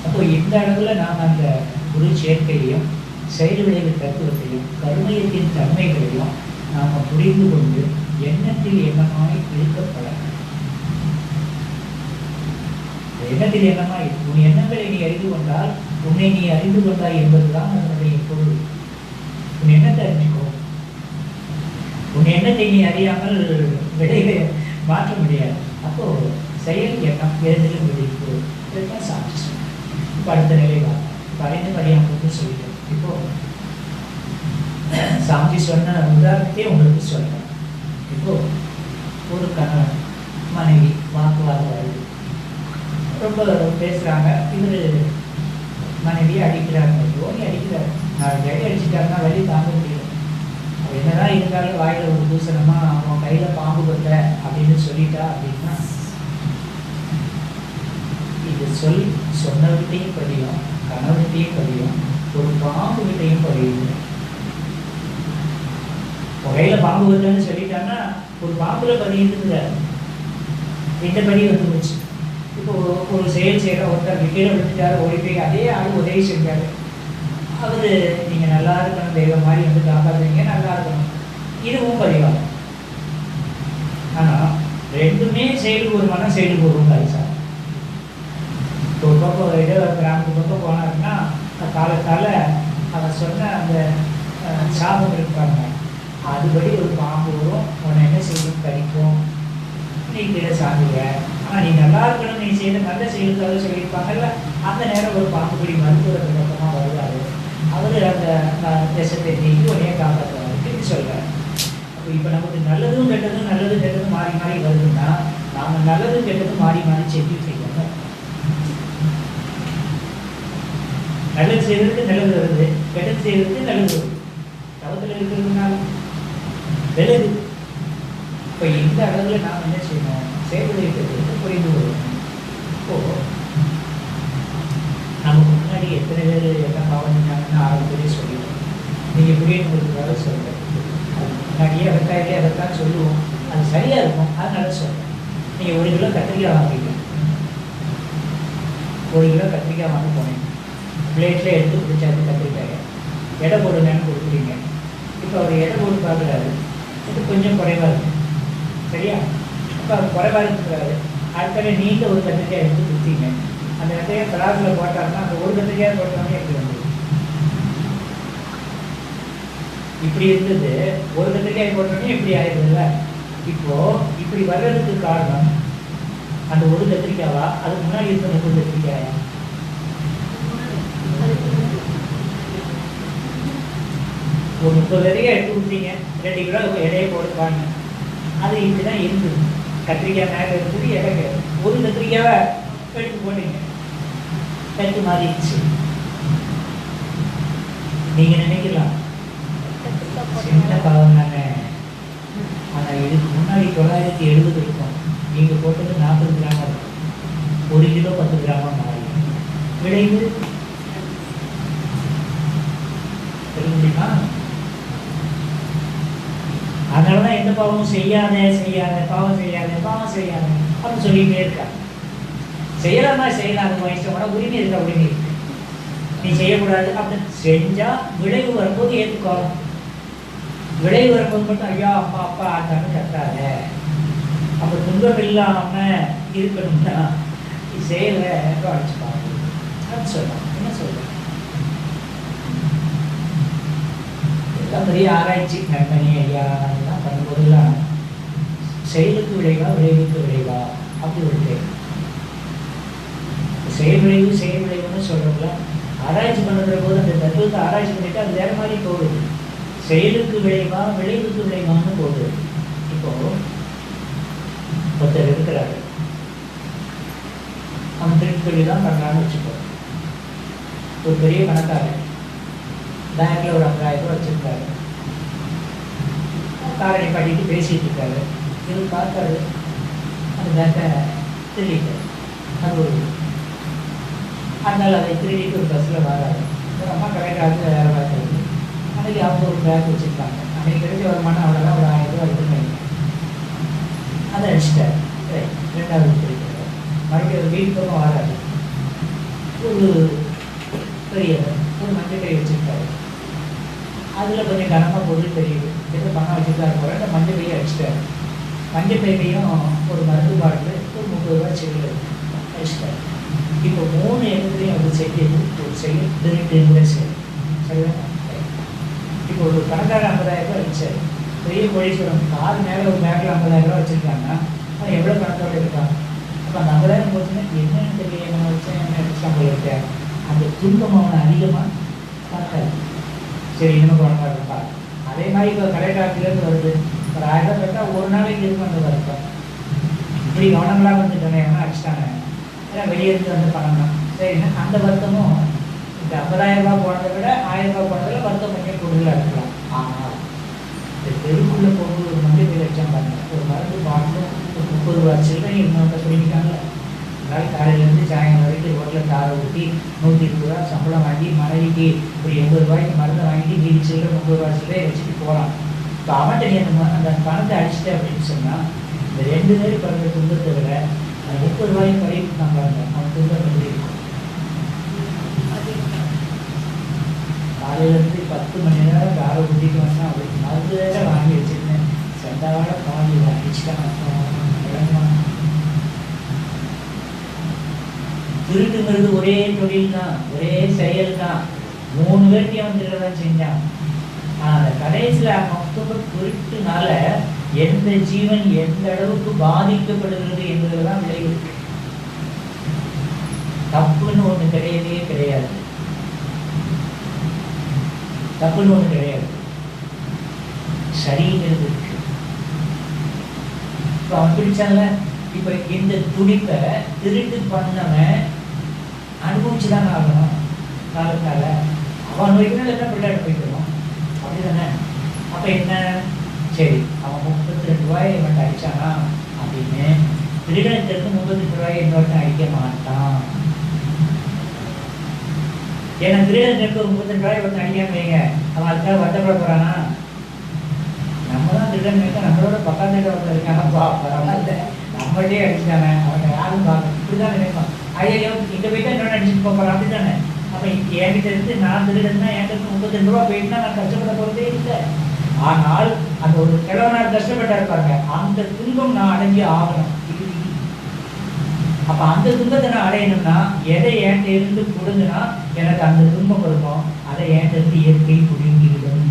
அப்போ இந்த அளவுல நாம் அந்த குரு சேர்க்கையையும் செயல் விளைவு தத்துவத்தையும் கருமையத்தின் தன்மைகளையும் நாம் புரிந்து கொண்டு எண்ணத்தில் எண்ணமாய் இருக்கப்பட, எண்ணத்தில் எண்ணமாய் உன் எண்ணங்களை நீ அறிந்து கொண்டால் உன்னை நீ அறிந்து கொண்டாய் என்பதுதான் அதனுடைய பொருள். உன் எண்ணத்தை அறிஞ்சுக்கோ. உன் எண்ணத்தை நீ அறியாமல் விளைவை மாற்ற முடியாது. அப்போ செயல் எண்ணம் எழுதிலும் விளைவு இதுதான் சாட்சி. இப்போ அடுத்த நிலைவா இப்போ அறிந்து அறியாமல் சொல்லிட்டோம். இப்போ சாமி சொன்ன உதாரணத்தையே உங்களுக்கு சொல்றேன். இப்போ ஒரு கணவன் மனைவி வாக்குவாதம் வருது, ரொம்ப பேசுறாங்க. இவர் மனைவியை அடிக்கிறாங்க, ஓடி அடிக்கிறாரு. 4 அடி அடிச்சுட்டாருன்னா வெளியே தாங்க முடியும். என்னதான் இருந்தாலும் வாயில ஒரு பூசணமா அவன் கையில பாம்பு கொட்ட அப்படின்னு சொல்லிட்டா அப்படின்னா இது சொன்னவர்கிட்டையும் பதியும், கணவர்கிட்டையும் பதியும், ஒரு பாம்பு கிட்டையும் பதியுது. கையில பாம்பு வருதுன்னு சொல்லிட்டான்னா ஒரு பாம்புல பதியுதுங்க. இந்த படி வந்துருச்சு. இப்போ ஒரு செயல் செய்யற ஒருத்தர் கீழே விட்டுட்டாரு, ஓடி போய் அதே ஆள் உதவி செஞ்சாரு. அவரு நீங்க நல்லா இருக்கணும், தெய்வம் மாதிரி வந்து காப்பாற்றுறீங்க, நல்லா இருக்கணும், இதுவும் பதிவாகும். ஆனா ரெண்டுமே செயலுக்கு ஒரு மனம் செயலுக்கு ஒரு சார். ஒரு பக்கம் கிராமத்து பக்கம் போனாருன்னா காலத்தால அவன் சொன்ன அந்த சாபம் இருப்பாங்க, அதுபடி ஒரு பாம்பு வரும், உன்னை என்ன செய்யும் கடிக்கும், நீ கீழே சாப்பிடுவ. ஆனால் நீ நல்லா இருக்கணும், நீ செய்த நல்ல செயலுக்காக சொல்லியிருப்பாங்கல்ல, அந்த நேரம் ஒரு பாம்புபடி மருத்துவருக்கு பக்கமாக வருவார். அவர் அந்த தேசத்தை நீக்கி உடனே காப்பாற்றுவாருக்கு சொல்கிறார். அப்போ இப்போ நமக்கு நல்லதும் கெட்டதும் நல்லது கெட்டதும் மாறி மாறி வருதுன்னா நாம் நல்லதும் கெட்டதும் மாறி மாறி செஞ்சு செய்யணும். நல்லது செய்வதற்கு நல்லது வருது, கெட்டது செய்வதற்கு நல்லது வருது. தவத்தில் இருக்கிறதுனால விலகு. இப்போ இந்த அளவில் நாம் என்ன செய்யணும், செயல்படுத்துறது புரிந்து கொள்ளணும். இப்போது நமக்கு முன்னாடி எத்தனை பேர் என்ன பாவம் பண்ணாங்கன்னு ஆரம்பத்திலே சொல்லிடுவோம். நீங்கள் புரியணுங்கிறதுக்காக சொல்கிறேன். அது முன்னாடியே அதற்காகவே அதைத்தான் சொல்லுவோம், அது சரியாக இருக்கும், அதனால சொல்கிறேன். நீங்கள் 1 கிலோ கத்திரிக்காய் வாங்கிங்க, 1 கிலோ கத்திரிக்காய் வாங்க போனீங்க, பிளேட்டில் எடுத்து பிடிச்சாது கத்திரிக்காயை எடை போடுங்கன்னு கொடுக்குறீங்க. இப்போ அவர் எடை போட்டு பார்க்குறாரு, இது கொஞ்சம் குறைவாக இருக்குது, சரியா? அப்போ அவர் குறைவாக இருக்கிறாரு. அடுத்த நீண்ட ஒரு கத்திரிக்காய் எடுத்து கொடுத்தீங்க, அந்த இடத்தையே தராசில் போட்டாருன்னா அந்த ஒரு கத்திரிக்காய் போட்டோன்னே எப்படி வந்தது? இப்படி இருந்தது, ஒரு கத்திரிக்காய் போட்டோன்னே இப்படி ஆயிடுதுல்ல. இப்போ இப்படி வர்றதுக்கு காரணம் அந்த ஒரு கத்திரிக்காவா, அதுக்கு முன்னாடி இருந்த 30 கத்திரிக்காயா? ஒரு 30 கத்திரிக்காய் எடுத்து விட்டீங்க, 2 கிலோ எடையை போடுவாங்க. அது இப்படிதான் இருந்தது. கத்திரிக்காய் மேலே இருந்தது, எடை ஒரு கத்திரிக்காவை எடுத்து போட்டீங்க, கட்டு மாறிடுச்சு. நீங்க நினைக்கலாம் சின்ன பாவம் தானே, ஆனா இதுக்கு முன்னாடி 970 இருக்கும், நீங்க போட்டது 40 கிராம் இருக்கும், 1 கிலோ 10 கிராமா மாறி விளைவு தெரிஞ்ச முடியுமா? அதனாலதான் எந்த பாவமும் செய்யாத செய்யாத பாவம் செய்யாத பாவம் செய்யாத அப்படின்னு சொல்லிட்டே இருக்கா. செய்யலாமா செய்யலாம், அது வயசோட உரிமை இருக்கா, உரிமை இருக்கு. நீ செய்யக்கூடாது அப்படின்னு செஞ்சா விளைவு வரும்போது ஏற்றுக்கோ. விளைவு வரும்போது மட்டும் ஐயா அப்பா அப்பா ஆட்டான்னு கட்டாத. அப்போ துன்பம் இல்லாம இருக்கணும்னா நீ செய்யல அடிச்சுப்பாங்க அப்படின்னு சொல்லலாம். என்ன சொல்ற? எல்லாம் பெரிய ஆராய்ச்சி நன்மணி ஐயா எல்லாம் பண்ணும்போதெல்லாம் செயலுக்கு விளைவா விளைவுக்கு விளைவா அப்படி ஒரு கேள்வி. செயல் விளைவுன்னு சொல்றோம்ல, ஆராய்ச்சி பண்ணுற போது அந்த தத்துவத்தை ஆராய்ச்சி பண்ணிட்டு அது வேற மாதிரி போகுது. செயலுக்கு விளைவா விளைவுக்கு விளைவான்னு போகுது. இப்போ ஒருத்தர் இருக்கிறாரு, அவன் திருப்பி தான் பண்ணலான்னு வச்சுக்கோ. ஒரு பெரிய பணக்காரன் பேங்க்ல ஒரு 50,000 ரூபாய் வச்சிருக்காரு. காரணி பாட்டிட்டு பேசிட்டு இருக்காரு. இது பார்த்தாரு, அந்த பேங்கை திருடிட்டாரு. அது ஒரு அதனால் அதை திருடிட்டு ஒரு பஸ்ஸில் வராது. ஒரு அம்மா கடைக்காக வேலை பார்க்குறது. அன்றைக்கி அவங்க ஒரு பேக் வச்சுருக்காங்க. அன்றைக்கி கிடைச்ச வருமானம் அவ்வளோதான், ஒரு 1000 ரூபாய் எடுத்துன்னு அதை அடிச்சிட்டாரு. ரெண்டாவது திருடிட்டாரு. மறுபடியும் ஒரு வீட்டு பக்கம் வராது. ஒரு பெரியவர் ஒரு மஞ்சள் கை வச்சுருக்காரு. அதில் கொஞ்சம் கனமாக பொருள் தெரியுது, ஏதோ பணம் வச்சுருக்காரு போல. அந்த மஞ்சள் கையை அடிச்சிட்டாரு. மஞ்சள் கையிலையும் ஒரு மருந்து பாட்டில் ஒரு 30 ரூபாய் செடியில் அடிச்சிட்டாரு. இப்போ 3 இடத்துலையும் அது செய்யுது. ஒரு செயல் திருட்டு செயல், சரிதான்? இப்போ ஒரு கணக்காக 50,000 ரூபாய் அடிச்சார். பெரிய கோடீஸ்வரம் கார் மேலே ஒரு பேக்கில் 50,000 ரூபாய் வச்சுருக்காங்கன்னா அவன் எவ்வளோ பணத்தோடு இருக்கான்? அப்போ அந்த 50,000 போச்சுன்னா என்னன்னு தெரியல, என்ன வச்சேன் என்ன அடிச்சான் போல இருக்கேன். அந்த துன்பம் அவனை அதிகமாக பார்க்காது. சரி இன்னும் குழந்தை இருப்பா. அதே மாதிரி இப்போ கடைக்காட்டிலேருந்து வருது, ஒரு 1000 ரூபாய் கேட்டால் ஒரு நாளைக்கு இருக்கும் அந்த வருத்தம். இப்படி கவனங்களாக வந்துட்டானே எவனா அடிச்சிட்டாங்க, ஏன்னா வெளியே இருந்து வந்து பணம் தான். சரி அந்த வருத்தமும் இந்த 50,000 ரூபாய் போனதை விட 1000 ரூபாய் போனதில் வருத்தம் கொஞ்சம் கூடுதலாக இருக்கலாம். ஆனால் இந்த தெருக்குள்ளே போகும்போது ஒரு மஞ்சள் பேர் வச்சா பாருங்க, ஒரு மருந்து பாட்டிலும் ஒரு 30 ரூபாய் சில்லறை இன்னொன்று சொல்லிட்டாங்கல்ல. அதனால் காலையிலேருந்து சாயங்காலம் வரைக்கும் ரோட்டில் காரை ஊற்றி 120 ரூபா சம்பளம் வாங்கி மனைவிக்கு ஒரு 80 ரூபாய்க்கு மருந்து வாங்கிட்டு மீதி சில்லறை 30 ரூபாய் சில்லறை வச்சுட்டு போகலாம். இப்போ அவன்கிட்ட நீ அந்த பணத்தை அடிச்சுட்டு அப்படின்னு சொன்னால் இந்த 2 பேர் பிறந்த துன்பத்தை விட அந்த 30 ரூபாய்க்கு பழிவு தான் பாருங்க, அவன் துன்பம் எப்படி இருக்கும். காலையிலேருந்து 10 மணி நேரம் காரை ஊற்றிட்டு வந்தால் அவருக்கு மருந்து வேற வாங்கி வச்சுருந்தேன், செந்தாவோட பாதி அடிச்சுட்டான். திருட்டுங்கிறது ஒரே தொழில் தான், ஒரே செயல் தான். 3 பேர்த்தையும் வந்துட்டு செஞ்சான். அந்த கடைசியில் மொத்தம் திருட்டுனால எந்த ஜீவன் எந்த அளவுக்கு பாதிக்கப்படுகிறது என்பதுதான் விளைவு. தப்புன்னு ஒண்ணு கிடையவே கிடையாது, தப்புன்னு ஒண்ணு கிடையாது, சரிங்கிறது இருக்கு. இப்போ அவன் பிடிச்சால. இப்ப இந்த துடிப்பை திருட்டு பண்ணவன் அனுபவிச்சுதான் ஆகணும். காலத்தால அவன் நோய்க்குனால என்ன பிள்ளையாட போய்க்கணும், அப்படிதானே? அப்ப என்ன, சரி அவன் 32 ரூபாய் இவன் அடிச்சானா அப்படின்னு திருடனுக்கு 32 ரூபாய் இன்னொருத்தன் அடிக்க மாட்டான். ஏன்னா திருடனுக்கு 32 ரூபாய் ஒருத்தன் அடிக்காம வைங்க, அவன் அதுக்காக வருத்தப்பட போறானா? நம்ம தான் திருடன் வைக்க, நம்மளோட பக்கத்துல ஒருத்தர் இருக்கானப்பா பரவாயில்ல, நம்மள்டே அடிச்சுட்டானே, அவனை யாரும் பார்க்க இப்படிதான் நினைப்பான். ஐயோ இங்க போயிட்டா இன்னொன்று அடிச்சுட்டு போறான், அப்படித்தானே? அப்ப என்கிட்ட இருந்து நான் திருடன்னா என்கிட்ட 32 ரூபா போயிட்டுனா நான் கஷ்டப்பட போறதே இல்லை. ஆனால் அந்த ஒரு கிழவனார் கஷ்டப்பட்டா இருப்பாங்க, அந்த துன்பம் நான் அடைஞ்சு ஆகணும். அப்ப அந்த துன்பத்தை நான் அடையணும்னா எதை என்கிட்ட இருந்து கொடுங்கன்னா எனக்கு அந்த துன்பம் இருக்கும், அதை என்கிட்ட இருந்து இயற்கை புடுங்கிவிடும்.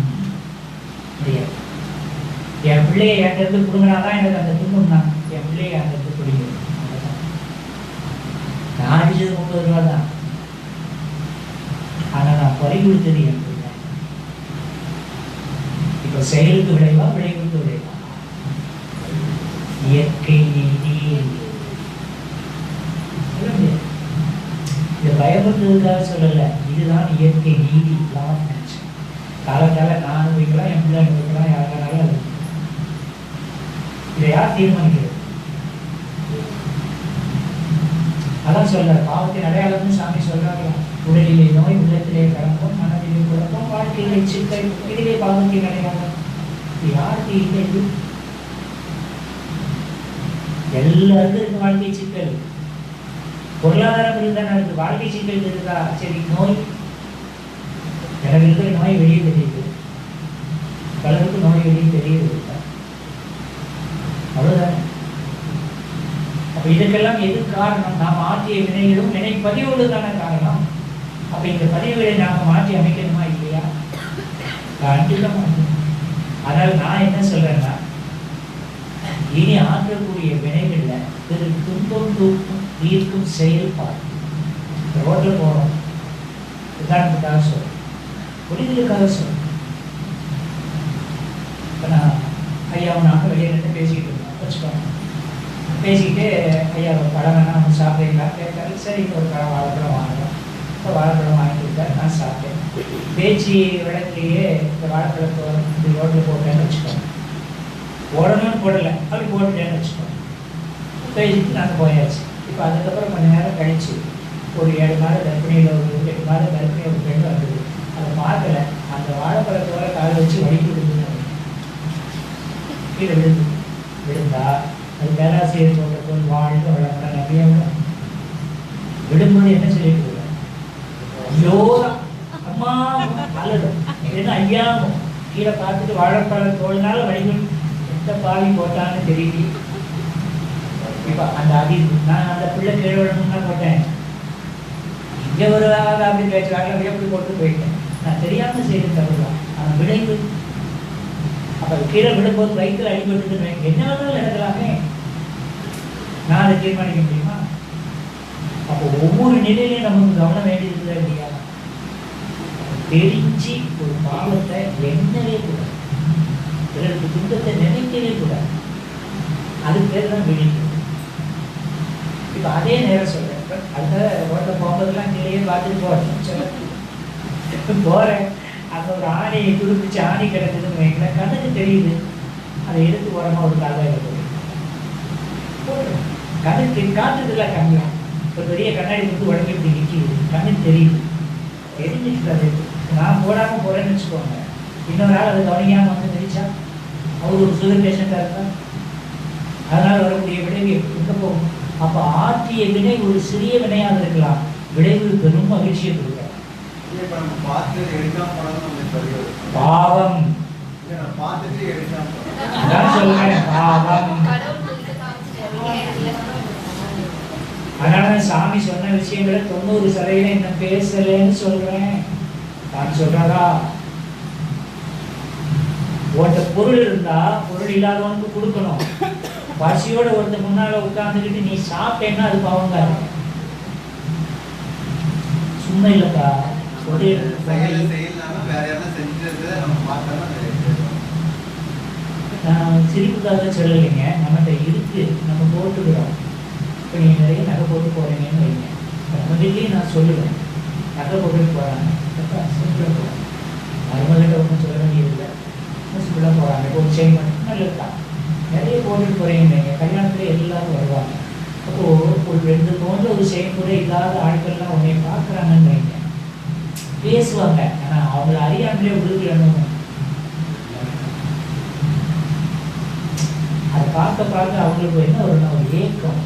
என் பிள்ளைய என்கிட்ட இருந்து கொடுங்கினாதான் எனக்கு அந்த துன்பம் தான். என் பிள்ளைய என்கிட்ட இருந்து பிடிக்கும். நான் அடிச்சது 30 ரூபா தான், ஆனா நான் பறி கொடுத்தது என் பிள்ளை. இப்ப செயலுக்கு விளைவா விளைவுக்கு விளைவா? இயற்கை நீதி. இதை பயப்படுறதுக்காக சொல்லல, இதுதான் இயற்கை நீதி. காலத்தால நான் அனுபவிக்கலாம், என் பிள்ளை அனுபவிக்கலாம், யாருனாலும் அது. இதை யார் தீர்மானிக்கிறது? அதான் சொல்ற பாவத்தின் அடையாளம்னு சாமி சொல்றாங்களா? உடலிலே நோய், உள்ளத்திலே கலக்கம், மனதிலே குழப்பம், வாழ்க்கையிலே சிக்கல், இதிலே பாவத்தின் அடையாளம். இது யாருக்கு இல்லை? இது எல்லாருக்கும் இருக்கு வாழ்க்கை சிக்கல். பொருளாதாரம் இருந்தா இருக்கு, வாழ்க்கை சிக்கல் இருக்கா? சரி, நோய், எனக்கு இருக்கிற நோய் வெளியே தெரியுது, பலருக்கு நோய் வெளியே தெரியுது, அவ்வளவுதானே. அப்ப இதுக்கெல்லாம் எது காரணம்? நாம் ஆற்றிய வினைகளும் வினை பதிவுகளுக்கான காரணம். அப்ப இந்த பதிவுகளை நாம மாற்றி அமைக்கணுமா இல்லையா? கண்டிப்பா. அதனால நான் என்ன சொல்றேன்னா, இனி ஆற்றக்கூடிய வினைகள்ல துன்பம் தூக்கும் தீர்க்கும் செயல்பாடு. ரோட்ல போறோம், உதாரணத்துக்காக சொல்றேன், புரிதலுக்காக சொல்றேன். இப்ப நான் ஐயாவும் நாங்கள் வெளியே நின்று பேசிக்கிட்டு இருந்தோம் வச்சுக்கோங்க. பேசிக்கிட்டு ஐயா ஒரு பழம் வேணா நம்ம சாப்பிட்றீங்களா கேட்காரு. சரி, ஒரு பழம் வாழைப்பழம் வாங்கலாம். இப்போ வாழைப்பழம் வாங்கி கொடுத்தாரு, நான் சாப்பிட்டேன். பேச்சு விளக்குலேயே இந்த வாழைப்பழத்தை இந்த ரோட்டில் போட்டேன்னு வச்சுக்கோங்க. போடணும்னு போடலை, அப்படி போட்டுட்டேன்னு வச்சுக்கோங்க. பேசிட்டு நாங்கள் போயாச்சு. இப்போ அதுக்கப்புறம் கொஞ்சம் நேரம் கழிச்சு ஒரு 7 மாத கர்ப்பிணியில் ஒரு 8 மாத கர்ப்பிணி ஒரு பெண் வந்தது. அதை பார்க்கல, அந்த வாழைப்பழத்தோட காலை வச்சு வடிக்க விடுதுன்னு கீழே விழுந்தா அது பேராசிரியர் போட்ட போய் வாழ்ந்து வளர்ப்பட நிறைய விடும்போது என்ன சொல்லிட்டு விடுவேன்? ஐயோ அம்மா அலடும், என்ன ஐயாவும் கீழே பார்த்துட்டு வாழைப்பழ தோல்னால வடிவில் எந்த பாவி போட்டான்னு தெரியல. இப்போ அந்த நான் அந்த பிள்ளை கீழே விடணும்னா போட்டேன், இங்கே ஒரு அப்படி பேசுறாங்க, அப்படியே அப்படி போட்டு போயிட்டேன். நான் தெரியாமல் செய்து தருவேன். ஆனால் விளைவு அப்போ கீழே விடும்போது வயிற்றுல அடிபட்டுன்னு என்ன வேணாலும் நடக்கலாமே, நான் அதை தீர்மானிக்க முடியுமா? அப்போ ஒவ்வொரு நிலையிலையும் நமக்கு கவனம் வேண்டியது இல்லையா? தெரிஞ்சு ஒரு பாவத்தை எண்ணவே கூடாது, பிறருக்கு துன்பத்தை நினைக்கவே கூடாது. அது பேர் தான் விழிப்பு. இப்போ அதே நேரம் சொல்றேன், அடுத்த ரோட்டில் போகும்போதெல்லாம் கீழே பார்த்துட்டு போறேன். அங்கே ஒரு ஆணையை குறிப்பிச்சு ஆணி கிடக்குதுன்னு வைக்கிறேன், கண்ணுக்கு தெரியுது. அதை எடுத்து உரமா ஒரு காலையில் போடுறேன். கண்ணுக்கு காட்டுறதுல கண்ணா இப்போ பெரிய கண்ணாடி வந்து உடம்பு இப்படி நிற்கிது, கண்ணுக்கு தெரியுது. தெரிஞ்சுட்டு அது நான் போடாமல் போறேன்னு வச்சுக்கோங்க, இன்னொரு ஆள் அதை கவனிக்காமல் வந்து தெரிச்சா அவர் ஒரு சுகர் பேஷண்டாக இருக்கா, அதனால் வரக்கூடிய விளைவு எங்கே போகும்? அப்போ ஆற்றிய வினை ஒரு சிறிய வினையாக இருக்கலாம், விளைவு பெரும் மகிழ்ச்சியை கொடுக்கும். பாவம் சொல்றேன், பாவம். அதனால சாமி சொன்ன விஷயங்களை 90% என்ன பேசலன்னு சொல்றேன். நான் சொல்றதா, உன்கிட்ட பொருள் இருந்தா பொருள் இல்லாதவனுக்கு கொடுக்கணும். பசியோட ஒருத்த முன்னால உட்கார்ந்துக்கிட்டு நீ சாப்பிட்டேன்னா அது பாவம் தான். சும்மா இல்லக்கா, நான் சிரிப்புக்காக சொல்லலைங்க, நம்மகிட்ட இருக்கு, நம்ம போட்டுக்கிறோம். இப்போ நீங்கள் நிறைய நகை போட்டு போறீங்கன்னு வைங்க, முதல்ல நான் சொல்லுவேன், நகை போட்டுட்டு போறாங்க, சிம்பிளாக போகிறாங்க, மருமகிட்ட ஒன்றும் சொல்ல வேண்டியதில்லை, சிம்பிளாக போகிறாங்க. இப்போ ஒரு செயின் மட்டும் நல்லதுக்கா, நிறைய போட்டுட்டு போறீங்கன்னு வைங்க, கல்யாணத்துல எல்லாரும் வருவாங்க. அப்போது ஒரு 2 போன்ற ஒரு செயின் கூட இல்லாத ஆட்கள்லாம் உன்னை பார்க்குறாங்கன்னு வைங்க, பேசுவாங்க. ஆனால் அவங்கள அறியாமலே விழுகணும். அதை பார்க்க அவங்களுக்கு என்ன ஒரு ஏக்கம்,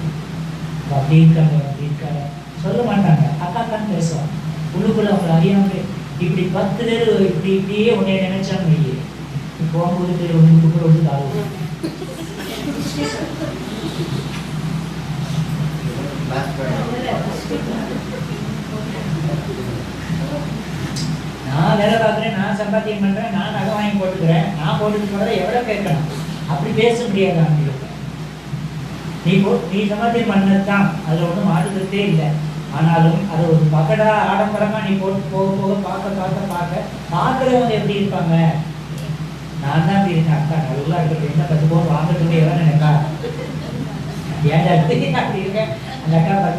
அப்படி இருக்காங்க அப்படி இருக்காங்க சொல்ல மாட்டாங்க, அக்காக்கான்னு பேசுவாங்க. உள்ளுக்குள்ள அவங்களை அறியாமலே இப்படி 10 பேர் இப்படியே உன்னை நினைச்சான்னு வையே, இப்போ போகும்போது ஒன்று கூட வந்து ஆகும். நான் வேலை பார்க்குறேன், நான் சம்பாத்தியம் பண்ணுறேன், நான் நகை வாங்கி போட்டுக்கிறேன், நான் போட்டுட்டு போகிறத எவ்வளோ கேட்கணும்? அப்படி பேச முடியாது அவங்களுக்கு. நீ சம்பாத்தியம் பண்ணது தான், அதில் ஒன்றும் மாற்றுக்கிறதே இல்லை. ஆனாலும் அதை ஒரு பக்கடா ஆடம்பரமாக நீ போட்டு போக போக பார்க்குறவங்க எப்படி இருப்பாங்க? நான் தான் அப்படி இருக்கேன், அக்கா நல்லா இருக்கட்டும், என்ன 10 பவுன் வாங்கட்டுமே எவ்வளோ நினைக்கா? ஏன் அப்படி இருக்கேன், அந்த அக்கா 10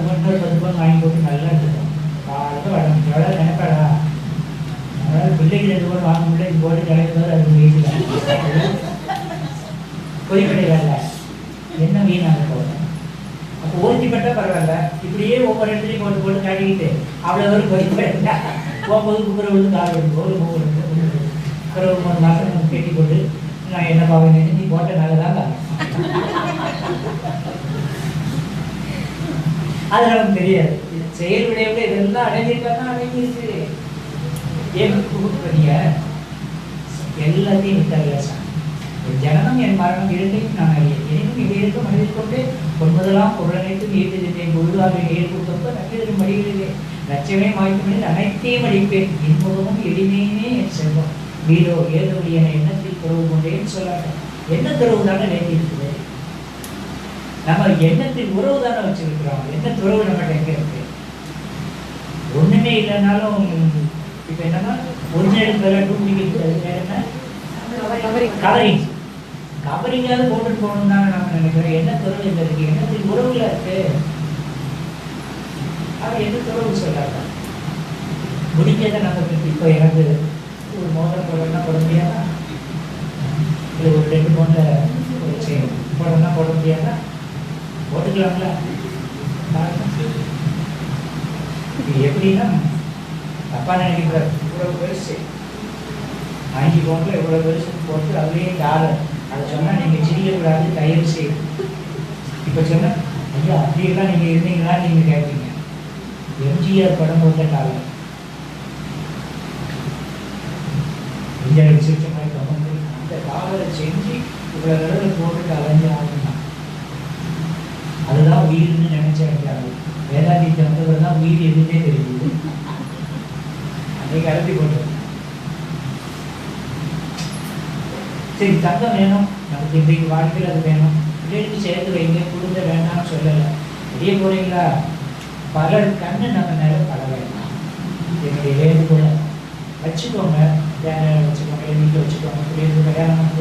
பவுன் வாங்கி போட்டு நல்லா இருக்கட்டும், காலத்தை எவ்வளோ நினைப்பாடா? அதனால் பிள்ளைக்கு 2 பவுன் வாங்க முடியல, இது போட்டு கிடைக்கிறது அது வீட்டில் பொய்க்கடையில என்ன வீணாக போகிறேன். அப்போ ஓய்ச்சிப்பட்டா பரவாயில்ல, இப்படியே ஒவ்வொரு இடத்துலையும் போட்டு போட்டு காட்டிக்கிட்டு அவ்வளோ ஒரு பொய்க்கடையில் போகும்போது குப்புற விழுந்து கால் விழுந்து ஒரு 3 மாதம் கட்டி போட்டு நான் என்ன பார்க்க நீ போட்ட நல்லதாங்க. அது நமக்கு தெரியாது. செயல் விளைவுல இதெல்லாம் அடைஞ்சிருக்காதான் அடைஞ்சிருக்கு. ஏன் பண்ணீங்க எல்லாத்தையும் விட்டாங்க. என் ஜனனம் என் மரணம் இரண்டையும் நான் அறியேன். எனினும் இடையிற்கு மனிதர் கொண்டு பொன்முதலாம் பொருளனைத்தும் ஈர்த்திருந்தேன். பொழுதாக ஏழு கொடுத்தப்ப நக்கிலும் மடிகளிலே லட்சமே மாய்க்கும் அனைத்தையும் அடிப்பேன். இன்முகமும் எளிமையுமே என் செல்வம். வீடோ ஏதோடி என எண்ணத்தில் துறவு கொண்டேன்னு சொல்லாங்க. என்ன துறவு தானே வேண்டி இருக்குது? நம்ம எண்ணத்தில் உறவு தானே வச்சிருக்கிறோம். என்ன துறவு நம்மகிட்ட எங்க இருக்கு? ஒண்ணுமே இல்லைன்னாலும் இப்ப என்னன்னா ஒரிஜினல் பேர டூப்ளிகேட் என்ன கவரிங் கவரிங்காவது போட்டுட்டு போகணும் தானே நம்ம நினைக்கிறோம். என்ன துறவு இல்லை இருக்கு? எண்ணத்தில் உறவுல இருக்கு. அது என்ன துறவு சொல்லாங்க? முடிஞ்சதை நம்ம இப்போ எனக்கு ஒரு மோதிரம் போடணும்னா போட முடியாதா? இல்லை ஒரு 2 பவுன்ல ஒரு செயின் போடணும்னா போட முடியாதா? போட்டுக்கலாம்ல. இது எப்படின்னா தப்பா நினைக்கிறார். இவ்வளவு பெருசு 5 பவுன்ல இவ்வளவு பெருசு போட்டு அதுலேயே டாலர். அதை சொன்னால் நீங்கள் சிரிக்கக்கூடாது, தயவு செய்யும். இப்போ சொன்னால் ஐயா அப்படியெல்லாம் நீங்கள் இருந்தீங்களா நீங்கள் கேட்பீங்க. எம்ஜிஆர் படம் போட்ட டாலர் எம்ஜிஆர் விசேஷ மாதிரி கவர்ந்து அந்த டாலரை செஞ்சு இவ்வளோ தடவை போட்டுட்டு அலைஞ்சு ஆகணும். அதுதான் உயிர்னு நினைச்சாங்க. வேதாந்தீத்தை வந்தவர் தான் உயிர் எதுன்னே தெரியுது. அன்றைக்கு அழுத்தி போட்டோம். சரி, தங்கம் வேணும் நமக்கு, இன்றைக்கு வாழ்க்கையில் அது வேணும். பிள்ளைகளுக்கு சேர்த்து வைங்க, கொடுத்த வேண்டாம்னு சொல்லலை. வெளியே போகிறீங்களா? பலர் கண்ணு நம்ம நேரம் பட வேண்டாம். என்னுடைய வேண்டுகோளை வச்சுக்கோங்க, வச்சுக்கோங்க, வீட்டில் வச்சுக்கோங்க. பிள்ளைகளுக்கு கல்யாணம்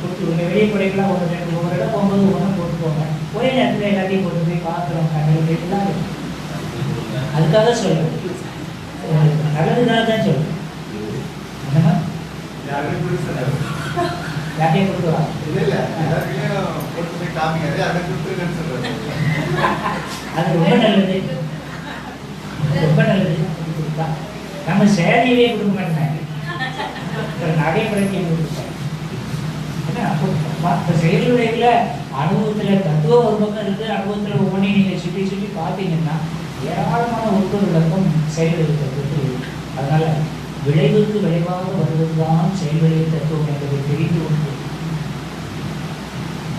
கொடுத்துருங்க. வெளியே போகிறீங்களா? ஒவ்வொரு இடம் போகும்போது ஒவ்வொன்றும் போட்டு போங்க. ஒரே நேரத்தில் எல்லாத்தையும் கொண்டு போய் பார்க்குறோம். கண்ணில் போய்ட்டுலாம் அதுக்காக சொல்லுவேன். நல்லதுக்காக தான் சொல்லுவேன். என்னமா யாரையும் கொடுத்துவா? அது ரொம்ப நல்லது, ரொம்ப நல்லது. நம்ம சேவையே கொடுக்க மாட்டேங்க, நடைமுறைக்கு கொடுப்பேன். செயலுடைய அனுபவத்துல தத்துவம் ஒரு பக்கம் இருக்கு. அனுபவத்துல ஒவ்வொன்றையும் நீங்க சுற்றி சுற்றி பார்த்தீங்கன்னா ஏராளமான ஒவ்வொரு விளக்கம் செயல் இருக்கிறது. அதனால விளைவுக்கு விளைவாக வருவதுதான் செயல்வெளி தத்துவம் என்பதை தெரிந்து கொண்டு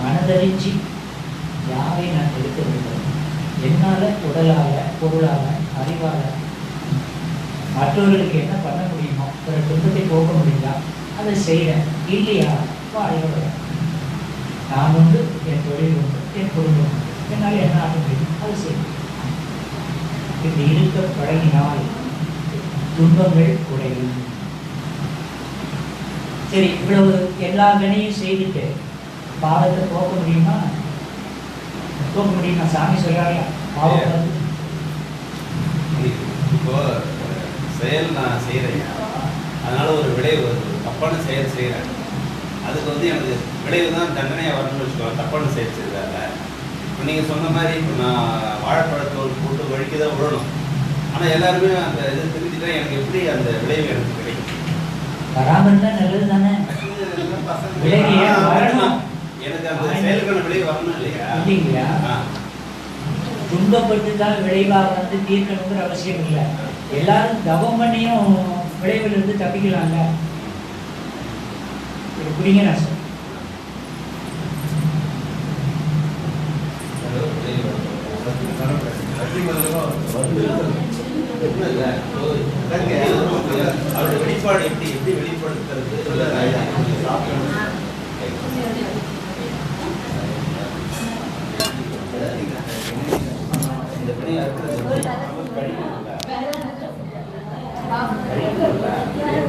மனதறிஞ்சி யாரை நான் எடுக்க வேண்டும், என்னால உடலால பொருளால அறிவால மற்றவர்களுக்கு என்ன பண்ண முடியுமோ, ஒரு துன்பத்தை போக்க முடியுதா அதை செய்கிறேன். இல்லையா அறிவுரை நான் உண்டு, என் தொழில் உண்டு, என் குடும்பம் உண்டு, என்னால் என்ன ஆக முடியும் அதை செய்வேன். இப்படி இருக்க பழகினால் துன்பங்கள் குறையும். சரி, இவ்வளவு எல்லா வினையும் செய்துட்டு பாவத்தை போக்க முடியுமா? போக்க முடியுமா? சாமி சொல்றாங்க பாவம் வந்து இப்போ செயல் நான் செய்கிறேன், அதனால ஒரு விளைவு வருது. தப்பான செயல் செய்கிறேன், அதுக்கு வந்து எனக்கு விளைவு தான் தண்டனையாக வரணும்னு வச்சுக்கோங்க. தப்பான செயல் செய்தால இப்போ நீங்கள் சொன்ன மாதிரி இப்போ நான் வாழைப்பழத்தோடு போட்டு வழிக்கு தான் விடணும். ஆனால் எல்லாருமே அந்த இது தெரிஞ்சுட்டா எனக்கு எப்படி அந்த விளைவு எனக்கு கிடைக்கும்? வராமல் இருந்தால் நல்லது தானே. எனக்கு அந்த செயலுக்கான விளைவு வரணும் இல்லையா? இல்லைங்களா? துன்பப்பட்டு தான் விளைவாக வந்து தீர்க்கணுங்கிற அவசியம் இல்லை. எல்லாரும் தவம் பண்ணியும் விளைவில் இருந்து தப்பிக்கலாங்க. புரியுங்க நான் சொல்றேன். ஒண்ணும் இல்ல. அவருடைய வெளிப்பாடு எப்படி வெளிப்படுத்துறது இந்த பிணையா இருக்கிறது கழிவு இல்ல.